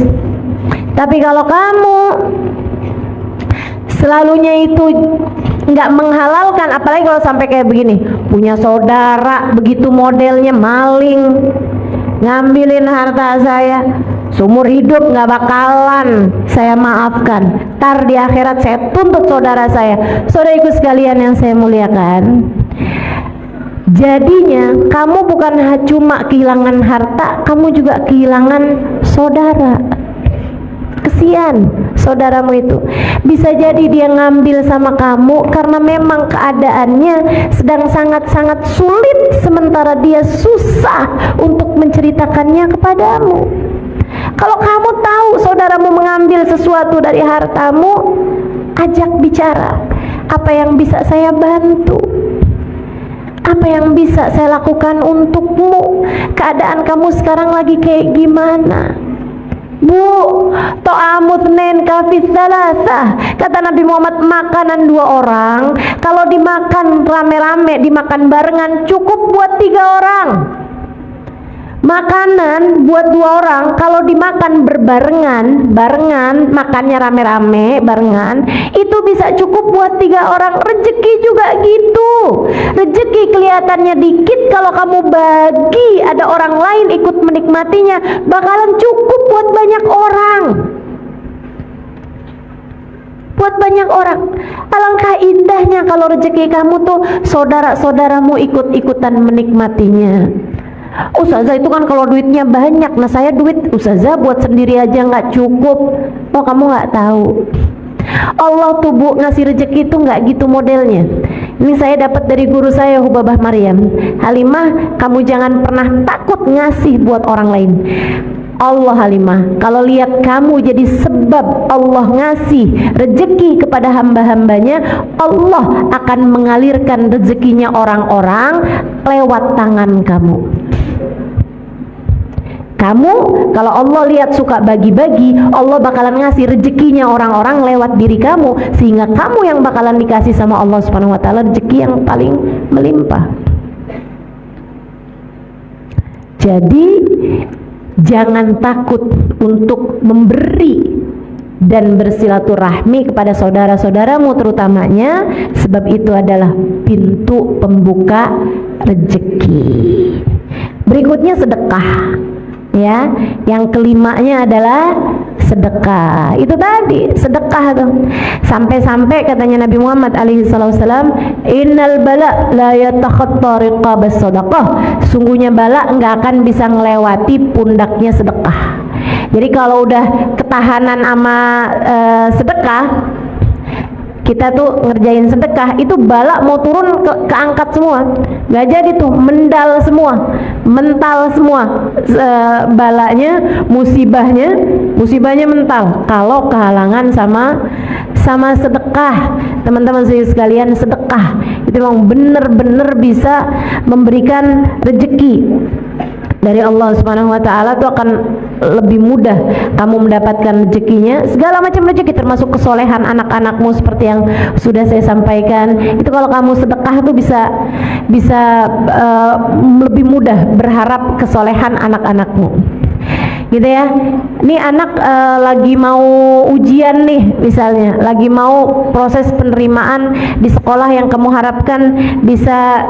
Tapi kalau kamu selalunya itu nggak menghalalkan, apalagi kalau sampai kayak begini, punya saudara begitu modelnya maling, ngambilin harta saya, seumur hidup nggak bakalan saya maafkan. Tar di akhirat saya tuntut saudara saya. Saudariku sekalian yang saya muliakan, jadinya kamu bukan cuma kehilangan harta, kamu juga kehilangan saudara. Kesian saudaramu itu. Bisa jadi dia ngambil sama kamu karena memang keadaannya sedang sangat-sangat sulit, sementara dia susah untuk menceritakannya kepadamu. Kalau kamu tahu saudaramu mengambil sesuatu dari hartamu, ajak bicara, apa yang bisa saya bantu, Apa yang bisa saya lakukan untukmu? Keadaan kamu sekarang lagi kayak gimana? Bu, to'amut nen kafis salasah. Kata Nabi Muhammad, makanan 2 orang kalau dimakan rame-rame, dimakan barengan, cukup buat 3 orang. Makanan buat 2 orang kalau dimakan barengan, makannya rame-rame barengan, itu bisa cukup buat 3 orang. Rezeki juga gitu. Rezeki kelihatannya dikit, kalau kamu bagi ada orang lain ikut menikmatinya, bakalan cukup buat banyak orang. Buat banyak orang. Alangkah indahnya kalau rezeki kamu tuh saudara-saudaramu ikut-ikutan menikmatinya. Ustazah itu kan kalau duitnya banyak. Nah saya duit ustazah buat sendiri aja nggak cukup. Oh kamu nggak tahu, Allah tuh Bu ngasih rezeki itu nggak gitu modelnya. Ini saya dapat dari guru saya Hubabah Maryam. Halimah, kamu jangan pernah takut ngasih buat orang lain. Allah Halimah, kalau lihat kamu jadi sebab Allah ngasih rezeki kepada hamba-hambanya, Allah akan mengalirkan rezekinya orang-orang lewat tangan kamu. Kamu kalau Allah lihat suka bagi-bagi, Allah bakalan ngasih rezekinya orang-orang lewat diri kamu, sehingga kamu yang bakalan dikasih sama Allah Subhanahu wa taala rezeki yang paling melimpah. Jadi jangan takut untuk memberi dan bersilaturahmi kepada saudara-saudaramu terutamanya, sebab itu adalah pintu pembuka rezeki. Berikutnya sedekah. Ya, yang kelimanya adalah sedekah. Itu tadi sedekah tuh. Sampai-sampai katanya Nabi Muhammad SAW, innal bala la yatakhatta riqabas sadaqah. Sungguhnya bala enggak akan bisa melewati pundaknya sedekah. Jadi kalau udah ketahanan sama sedekah, kita tuh ngerjain sedekah, itu bala mau turun keangkat semua, nggak jadi tuh, mendal semua, mental semua, balanya, musibahnya mental kalau kehalangan sama sedekah. Teman-teman sekalian, sedekah itu memang benar-benar bisa memberikan rezeki dari Allah Subhanahu wa taala. Itu akan lebih mudah kamu mendapatkan rezekinya, segala macam rezeki, termasuk kesolehan anak-anakmu seperti yang sudah saya sampaikan. Itu kalau kamu sedekah tuh bisa lebih mudah berharap kesolehan anak-anakmu, gitu ya. Ini anak lagi mau ujian nih, misalnya lagi mau proses penerimaan di sekolah yang kamu harapkan bisa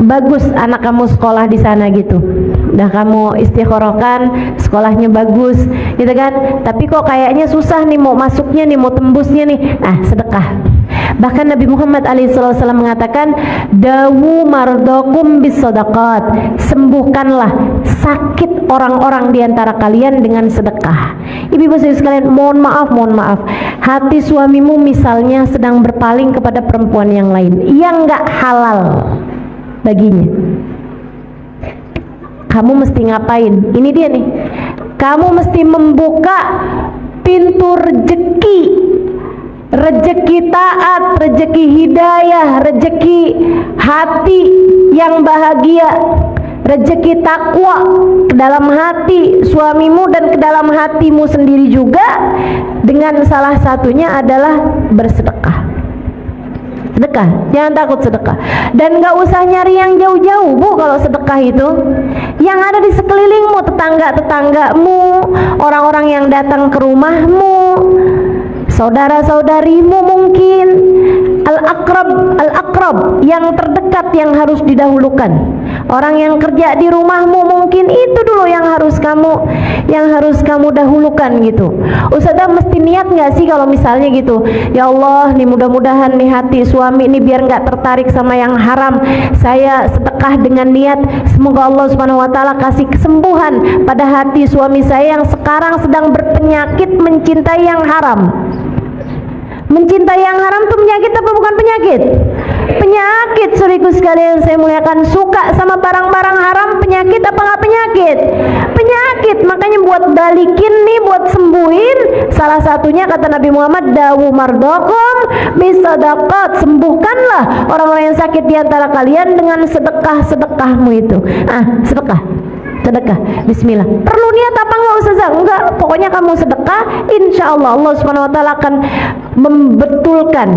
bagus anak kamu sekolah di sana gitu. Udah kamu istikharahkan sekolahnya bagus gitu kan, tapi kok kayaknya susah nih mau masuknya nih, mau tembusnya nih. Nah, sedekah. Bahkan Nabi Muhammad SAW mengatakan, dawu mardakum bis sadaqat, sembuhkanlah sakit orang-orang di antara kalian dengan sedekah. Ibu-ibu sekalian, mohon maaf, hati suamimu misalnya sedang berpaling kepada perempuan yang lain yang nggak halal baginya, kamu mesti ngapain? Ini dia nih, kamu mesti membuka pintu rezeki taat, rezeki hidayah, rezeki hati yang bahagia, rezeki takwa ke dalam hati suamimu dan ke dalam hatimu sendiri juga, dengan salah satunya adalah bersedekah. Sedekah, jangan takut sedekah. Dan gak usah nyari yang jauh-jauh Bu, kalau sedekah itu yang ada di sekelilingmu, tetangga-tetanggamu, orang-orang yang datang ke rumahmu, saudara-saudarimu mungkin, al-aqrab yang terdekat yang harus didahulukan. Orang yang kerja di rumahmu mungkin itu dulu yang harus kamu dahulukan gitu. Ustazah mesti niat nggak sih kalau misalnya gitu, ya Allah nih mudah-mudahan nih hati suami ini biar nggak tertarik sama yang haram, saya sedekah dengan niat semoga Allah Subhanahu wa taala kasih kesembuhan pada hati suami saya yang sekarang sedang berpenyakit mencintai yang haram. Mencintai yang haram itu penyakit apa bukan penyakit? Penyakit, saudaraku sekalian saya muliakan. Suka sama barang-barang haram penyakit apa nggak penyakit? Penyakit. sakit. Makanya buat balikin nih, buat sembuhin, salah satunya kata Nabi Muhammad, dawu mardokum bisadaqat, sembuhkanlah orang-orang yang sakit di antara kalian dengan sedekah-sedekahmu itu. Sedekah, bismillah. Perlu niat apa enggak Ustazah? Enggak, pokoknya kamu sedekah, insya Allah Allah Subhanahu wa ta'ala akan membetulkan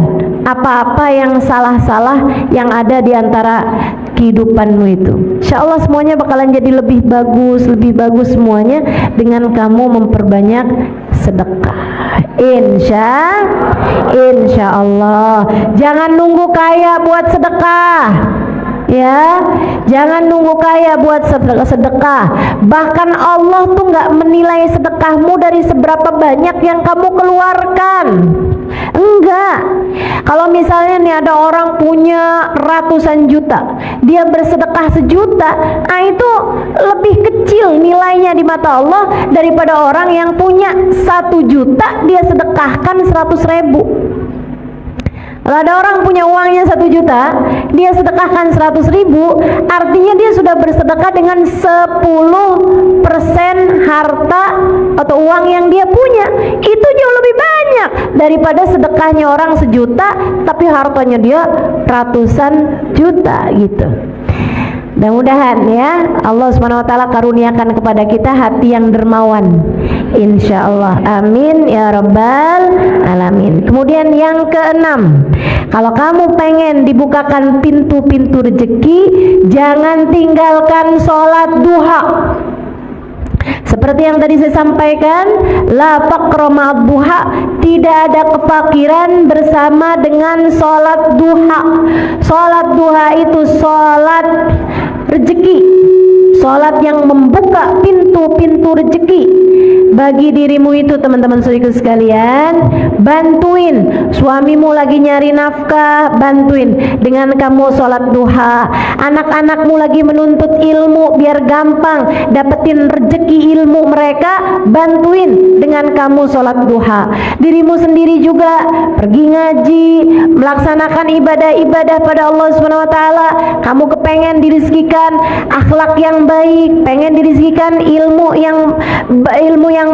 apa-apa yang salah-salah yang ada di antara kehidupanmu itu. Insya Allah semuanya bakalan jadi lebih bagus semuanya dengan kamu memperbanyak sedekah. Insya Allah. Jangan nunggu kaya buat sedekah. Ya, jangan nunggu kaya buat sedekah. Bahkan Allah tuh nggak menilai sedekahmu dari seberapa banyak yang kamu keluarkan. Enggak. Kalau misalnya nih ada orang punya ratusan juta, dia bersedekah 1 juta, itu lebih kecil nilainya di mata Allah daripada orang yang punya 1 juta dia sedekahkan 100.000. Kalau ada orang punya uangnya 1 juta, dia sedekahkan 100.000, artinya dia sudah bersedekah dengan 10% harta atau uang yang dia punya. Itu jauh lebih banyak daripada sedekahnya orang 1 juta tapi hartanya dia ratusan juta gitu. Mudah-mudahan ya Allah Subhanahu wa ta'ala karuniakan kepada kita hati yang dermawan, insya Allah, amin ya rabbal alamin. Kemudian yang keenam, kalau kamu pengen dibukakan pintu-pintu rezeki, jangan tinggalkan sholat duha. Seperti yang tadi saya sampaikan, la faqra ma'ad duha, tidak ada kefakiran bersama dengan sholat duha. Sholat duha itu sholat rezeki, sholat yang membuka pintu-pintu rezeki bagi dirimu itu. Teman-teman saudaraku sekalian, bantuin suamimu lagi nyari nafkah, bantuin dengan kamu sholat duha. Anak-anakmu lagi menuntut ilmu biar gampang dapetin rezeki ilmu mereka, bantuin dengan kamu sholat duha. Dirimu sendiri juga pergi ngaji, melaksanakan ibadah-ibadah pada Allah Subhanahu wa ta'ala. Kamu kepengen dirizkikan akhlak yang baik, pengen dirizkikan ilmu yang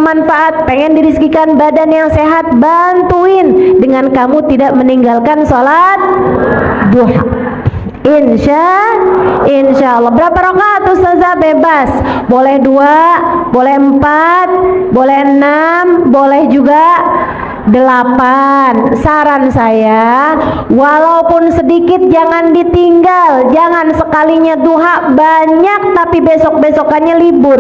manfaat, pengen dirizkikan badan yang sehat, bantuin dengan kamu tidak meninggalkan sholat duha. Insya Allah. Berapa rakaat Ustazah? Bebas, boleh 2, boleh 4, boleh 6, boleh juga 8. Saran saya, walaupun sedikit jangan ditinggal. Jangan sekalinya duha banyak tapi besok-besokannya libur.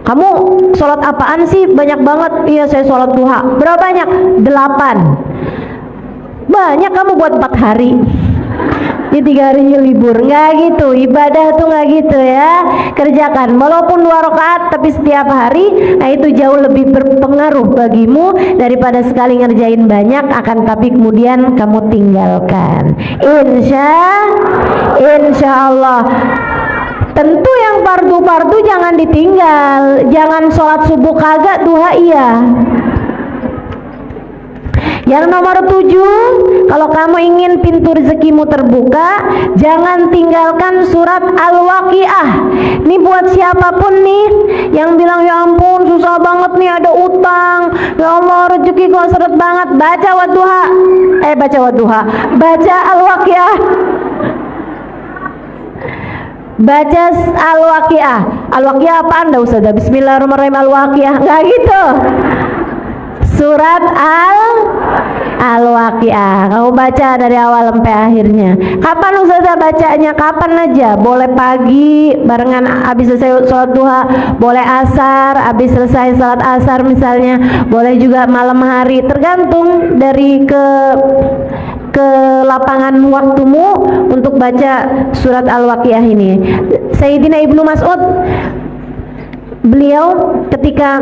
Kamu sholat apaan sih? Banyak banget. Iya, saya sholat duha. Berapa banyak? 8. Banyak kamu buat 4 hari. Di 3 harinya libur. Nggak gitu, ibadah tuh nggak gitu ya. Kerjakan walaupun 2 rakaat tapi setiap hari. Itu jauh lebih berpengaruh bagimu daripada sekali ngerjain banyak akan tapi kemudian kamu tinggalkan. Insya Allah. Tentu yang fardu-fardu jangan ditinggal. Jangan sholat subuh kagak, duha iya. Yang nomor 7, kalau kamu ingin pintu rezekimu terbuka, jangan tinggalkan surat Al-Waqiah. Ini buat siapapun nih yang bilang, ya ampun susah banget nih, ada utang, ya Allah rezeki kok seret banget. Baca Al-Waqiah. Baca Al-Waqiah. Al-Waqiah apa Anda Ustazah? Bismillahirrahmanirrahim Al-Waqiah. Enggak gitu. Surat Al-Waqiah. Kamu baca dari awal sampai akhirnya. Kapan Ustazah bacanya? Kapan aja. Boleh pagi barengan habis selesai sholat duha, boleh asar habis selesai sholat asar misalnya, boleh juga malam hari, tergantung dari ke lapangan waktumu untuk baca surat Al-Waqiah ini. Sayyidina Ibnu Mas'ud, beliau ketika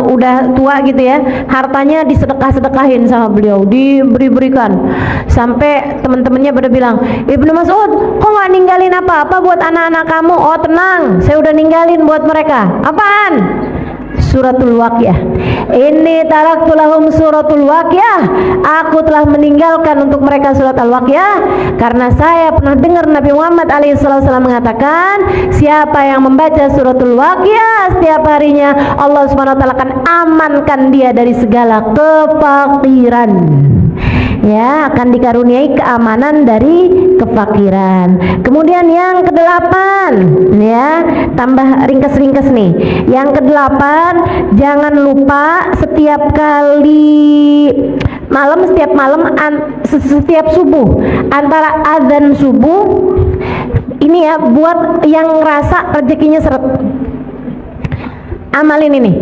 udah tua gitu ya, hartanya disedekah-sedekahin sama beliau, diberikan sampai teman-temannya pada bilang, Ibnu Mas'ud kok nggak ninggalin apa-apa buat anak-anak kamu? Oh tenang, saya udah ninggalin buat mereka. Apaan? suratul Waqiah. Inni taraktu lahum suratul Waqiah. Aku telah meninggalkan untuk mereka surat Al-Waqiah karena saya pernah dengar Nabi Muhammad alaihissalam mengatakan, siapa yang membaca suratul Waqiah setiap harinya, Allah Subhanahu wa taala akan amankan dia dari segala kefakiran. Ya, akan dikaruniai keamanan dari kefakiran. Kemudian yang kedelapan, ya, tambah ringkas-ringkas nih. Yang kedelapan, jangan lupa setiap malam setiap subuh, antara azan subuh ini ya, buat yang ngerasa rezekinya seret, amalin ini.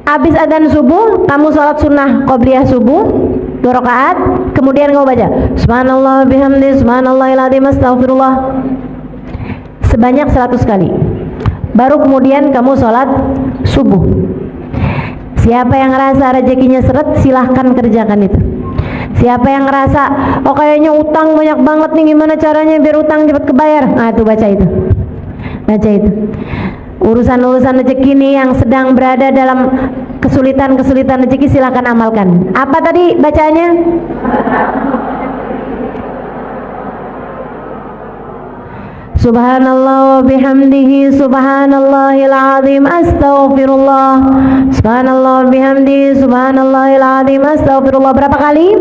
Habis adzan subuh, kamu sholat sunnah qobliyah subuh 2 rakaat, kemudian kamu baca subhanallah bihamdi subhanallahil azim astaghfirullah sebanyak 100 kali. Baru kemudian kamu sholat subuh. Siapa yang ngerasa rezekinya seret, silahkan kerjakan itu. Siapa yang ngerasa, oh kayaknya utang banyak banget nih, gimana caranya biar utang cepat kebayar? Nah itu baca itu. Baca itu. Urusan-urusan rezeki ini yang sedang berada dalam kesulitan-kesulitan rezeki, silakan amalkan. Apa tadi bacanya? Subhanallah wa bihamdihi subhanallahil azim astaghfirullah. Subhanallah wa bihamdihi subhanallahil azim astaghfirullah. Berapa kali?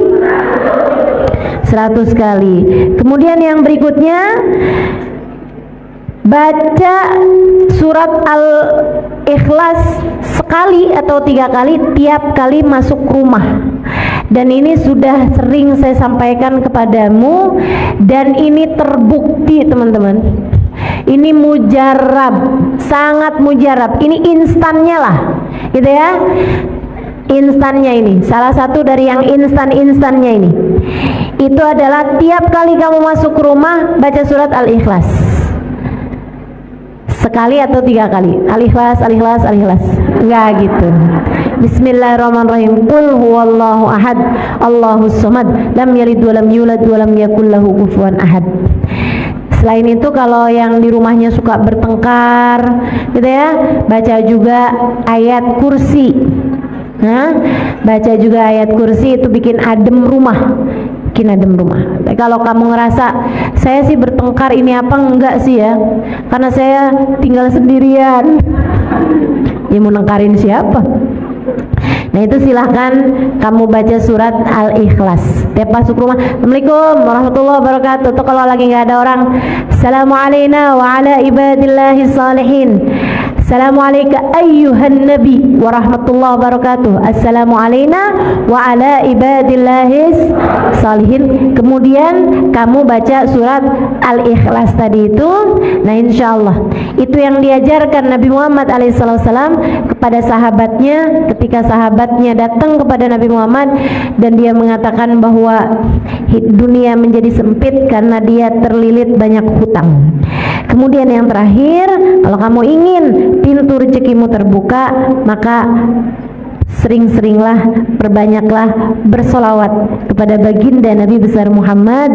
100 kali. Kemudian yang berikutnya, baca surat Al-Ikhlas sekali atau 3 kali tiap kali masuk rumah. Dan ini sudah sering saya sampaikan kepadamu, dan ini terbukti teman-teman. Ini mujarab, sangat mujarab. Ini instannya lah, gitu ya. Instannya ini, salah satu dari yang instan-instannya ini, itu adalah tiap kali kamu masuk rumah baca surat Al-Ikhlas sekali atau 3 kali. Al-Ikhlas, Al-Ikhlas, Al-Ikhlas. Enggak gitu. Bismillahirrahmanirrahim. Qul huwallahu ahad, Allahus samad, lam yalid wa lam yulad wa lam yakul lahu kufuwan ahad. Selain itu, kalau yang di rumahnya suka bertengkar, gitu ya, baca juga ayat kursi. Nah, baca juga ayat kursi, itu bikin adem rumah. Bikin adem rumah. Kalau kamu ngerasa saya sih bertengkar ini apa, enggak sih ya, karena saya tinggal sendirian, ya mau nengkarin siapa? Nah itu silahkan kamu baca surat Al-Ikhlas tiap masuk rumah. Assalamualaikum warahmatullahi wabarakatuh. Tuh kalau lagi nggak ada orang, Assalamualaikum wa ala ibadillahi salihin. Assalamualaikum ayyuhan nabi warahmatullahi wabarakatuh. Assalamualaikum wa ala ibadillahis salihin. Kemudian kamu baca surat Al-Ikhlas tadi itu. Nah insyaallah itu yang diajarkan Nabi Muhammad alaihissalam kepada sahabatnya, ketika sahabatnya datang kepada Nabi Muhammad dan dia mengatakan bahwa dunia menjadi sempit karena dia terlilit banyak hutang. Kemudian yang terakhir, kalau kamu ingin pintu rezekimu terbuka, maka sering-seringlah, perbanyaklah bersolawat kepada baginda Nabi besar Muhammad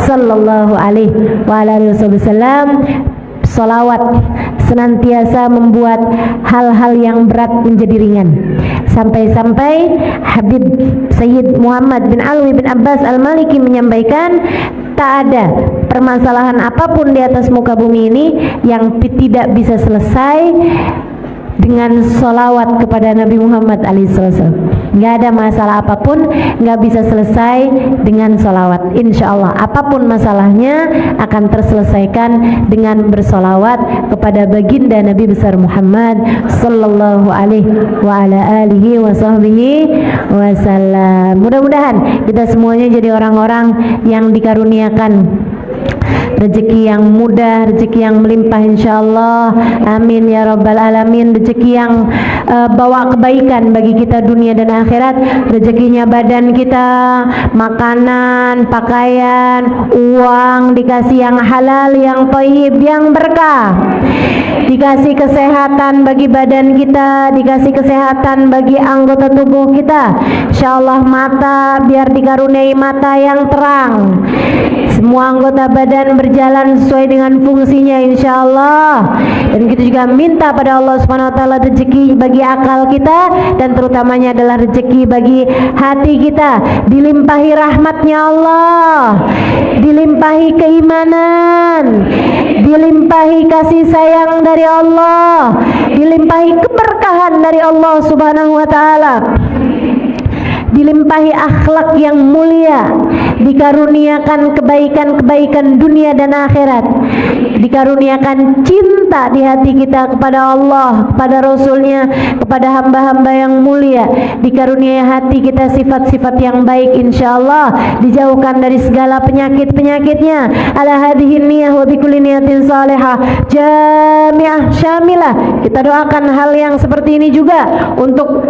sallallahu alaihi wasallam. Solawat senantiasa membuat hal-hal yang berat menjadi ringan, sampai-sampai Habib Sayyid Muhammad bin Alwi bin Abbas Al-Maliki menyampaikan, tak ada permasalahan apapun di atas muka bumi ini yang tidak bisa selesai dengan solawat kepada Nabi Muhammad alaihissalam. Nggak ada masalah apapun nggak bisa selesai dengan solawat. Insya Allah apapun masalahnya akan terselesaikan dengan bersolawat kepada baginda Nabi besar Muhammad sallallahu alaihi wa ala alihi wa sahbihi wasallam. Mudah-mudahan kita semuanya jadi orang-orang yang dikaruniakan rezeki yang mudah, rezeki yang melimpah insyaallah. Amin ya rabbal alamin. Rezeki yang bawa kebaikan bagi kita dunia dan akhirat. Rezekinya badan kita, makanan, pakaian, uang, dikasih yang halal, yang thayyib, yang berkah. Dikasih kesehatan bagi badan kita, dikasih kesehatan bagi anggota tubuh kita. Insyaallah mata biar dikaruniai mata yang terang. Semua anggota badan berjalan sesuai dengan fungsinya insyaallah. Dan kita juga minta pada Allah Subhanahu wa taala rezeki bagi akal kita, dan terutamanya adalah rezeki bagi hati kita, dilimpahi rahmatnya Allah, dilimpahi keimanan, dilimpahi kasih sayang dari Allah, dilimpahi keberkahan dari Allah Subhanahu wa taala, dilimpahi akhlak yang mulia, dikaruniakan kebaikan-kebaikan dunia dan akhirat, dikaruniakan cinta di hati kita kepada Allah, kepada Rasulnya, kepada hamba-hamba yang mulia, dikaruniai hati kita sifat-sifat yang baik insyaallah, dijauhkan dari segala penyakit-penyakitnya. Ala hadhihi niyah wa bikulli niyatin salihah jami'ah syamilah. Kita doakan hal yang seperti ini juga untuk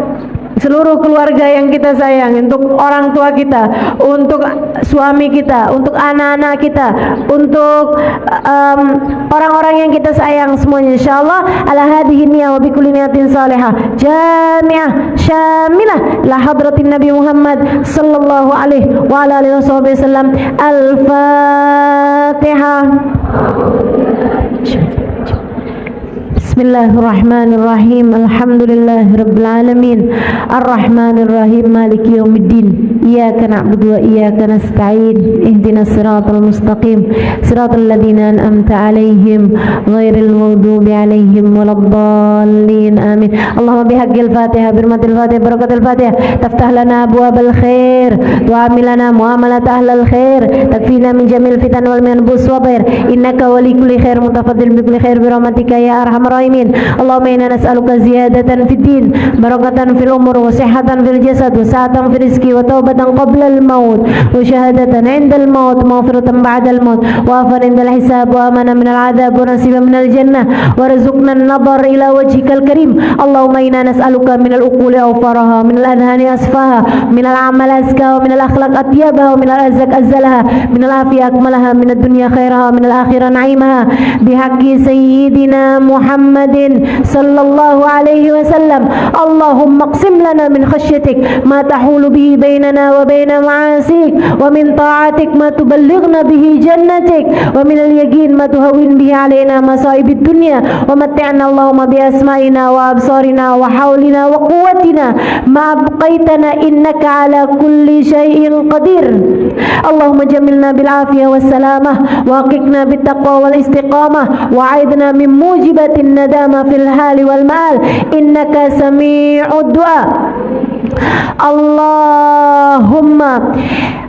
seluruh keluarga yang kita sayang, untuk orang tua kita, untuk suami kita, untuk anak-anak kita, untuk orang-orang yang kita sayang semuanya insyaallah. Ala hadhihi niyah wa bikulli niyatin salihah jami'ah syamilah la hadratin Nabi Muhammad sallallahu alaihi wa ala alihi wasallam. Al-Fatihah. Bismillahirrahmanirrahim. Alhamdulillahirabbil alamin. Arrahmanirrahim. Maliki yaumiddin. Iyyaka na'budu wa iyyaka nasta'in. Ihdinas siratal mustaqim. Siratal ladzina an'amta 'alaihim ghairil maghdubi 'alaihim waladdallin. Amin. Allahumma bihaqqil Fatihah, birmatil Fatihah, barakatil Fatihah, taftah lana abwabal khair, tu'amil lana muamalat ahlal khair, takfina min jamil fitan wal minbus wabir. Innaka wali kulli khair mutafaddil bi kulli khair bi rahmatika ya arhamar rahimin. Allahumma inna nas'aluka ziyadatan fid din, barakatan fil umur, wa sihhatan fil jasad, wa sa'atan fil rizqi, wa taubatan qabla al maut, wa syahadatan 'inda al maut, maghfiratan ba'da al maut, wa afan 'inda al hisab, wa amana min al 'adzab, wa nasiban min al jannah, wa rizqna an-nadhar ila wajhikal karim. Allahumma inna nas'aluka min al uquli awfaraha, min al adhani asfaha, min al amal azka, wa min al akhlaq atyabaha, wa min al arzaq azzalaha, min al afiyah akmalaha, min ad dunya khairaha, min al akhirah na'imaha, bihaqqi sayyidina Muhammad sallallahu alaihi wasallam. Allahumma qsim lana min khashyatik ma tahulu bihi bainana wa baina ma'asik, wa min ta'atik ma tuballighna bihi jannatik, wa min al-yaqin ma tuhawwin bihi alaina masaibid dunya, wa mat'ina Allahumma bi asma'ina wa absarina wa hawlina wa quwwatina ma abqaitana innaka ala kulli shay'in qadir. Allahumma jamilna bil afiyah was salamah, wa aqiqna bit taqwa wal istiqamah, wa a'idna min mujibatin nadama fil hali wal ma'al, innaka sami'ud du'a.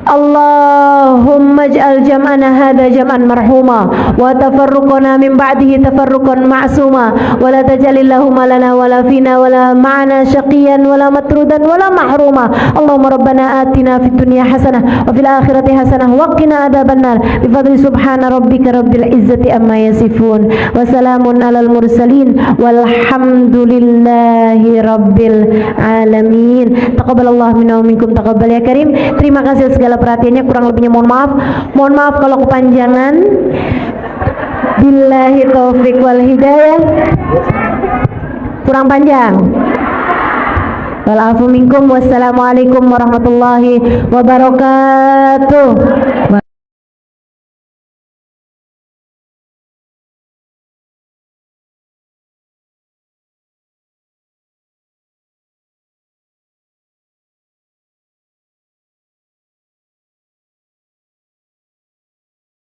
Allahumma ij'al jam'ana hadha jam'an marhuma, wa tafarruqana min ba'dihi tafarruqan ma'suma, wa la taj'alillahumma lana wa la fina wa la ma'ana shaqiyan wa la matrudan wa la mahruma. Allahumma rabbana atina fid dunya hasanah wa fil akhirati hasanah wa qina adzaban nar. Bi fadli subhana rabbika rabbil izzati amma yasifun, wa salamun alal mursalin walhamdulillahi rabbil alamin. Taqabbalallahu minna wa minkum, taqabbal ya karim. Terima kasih segala perhatiannya, kurang lebihnya mohon maaf. Mohon maaf kalau kepanjangan. Billahi taufik wal hidayah. Kurang panjang. Wal afu minkum. Wassalamualaikum warahmatullahi wabarakatuh.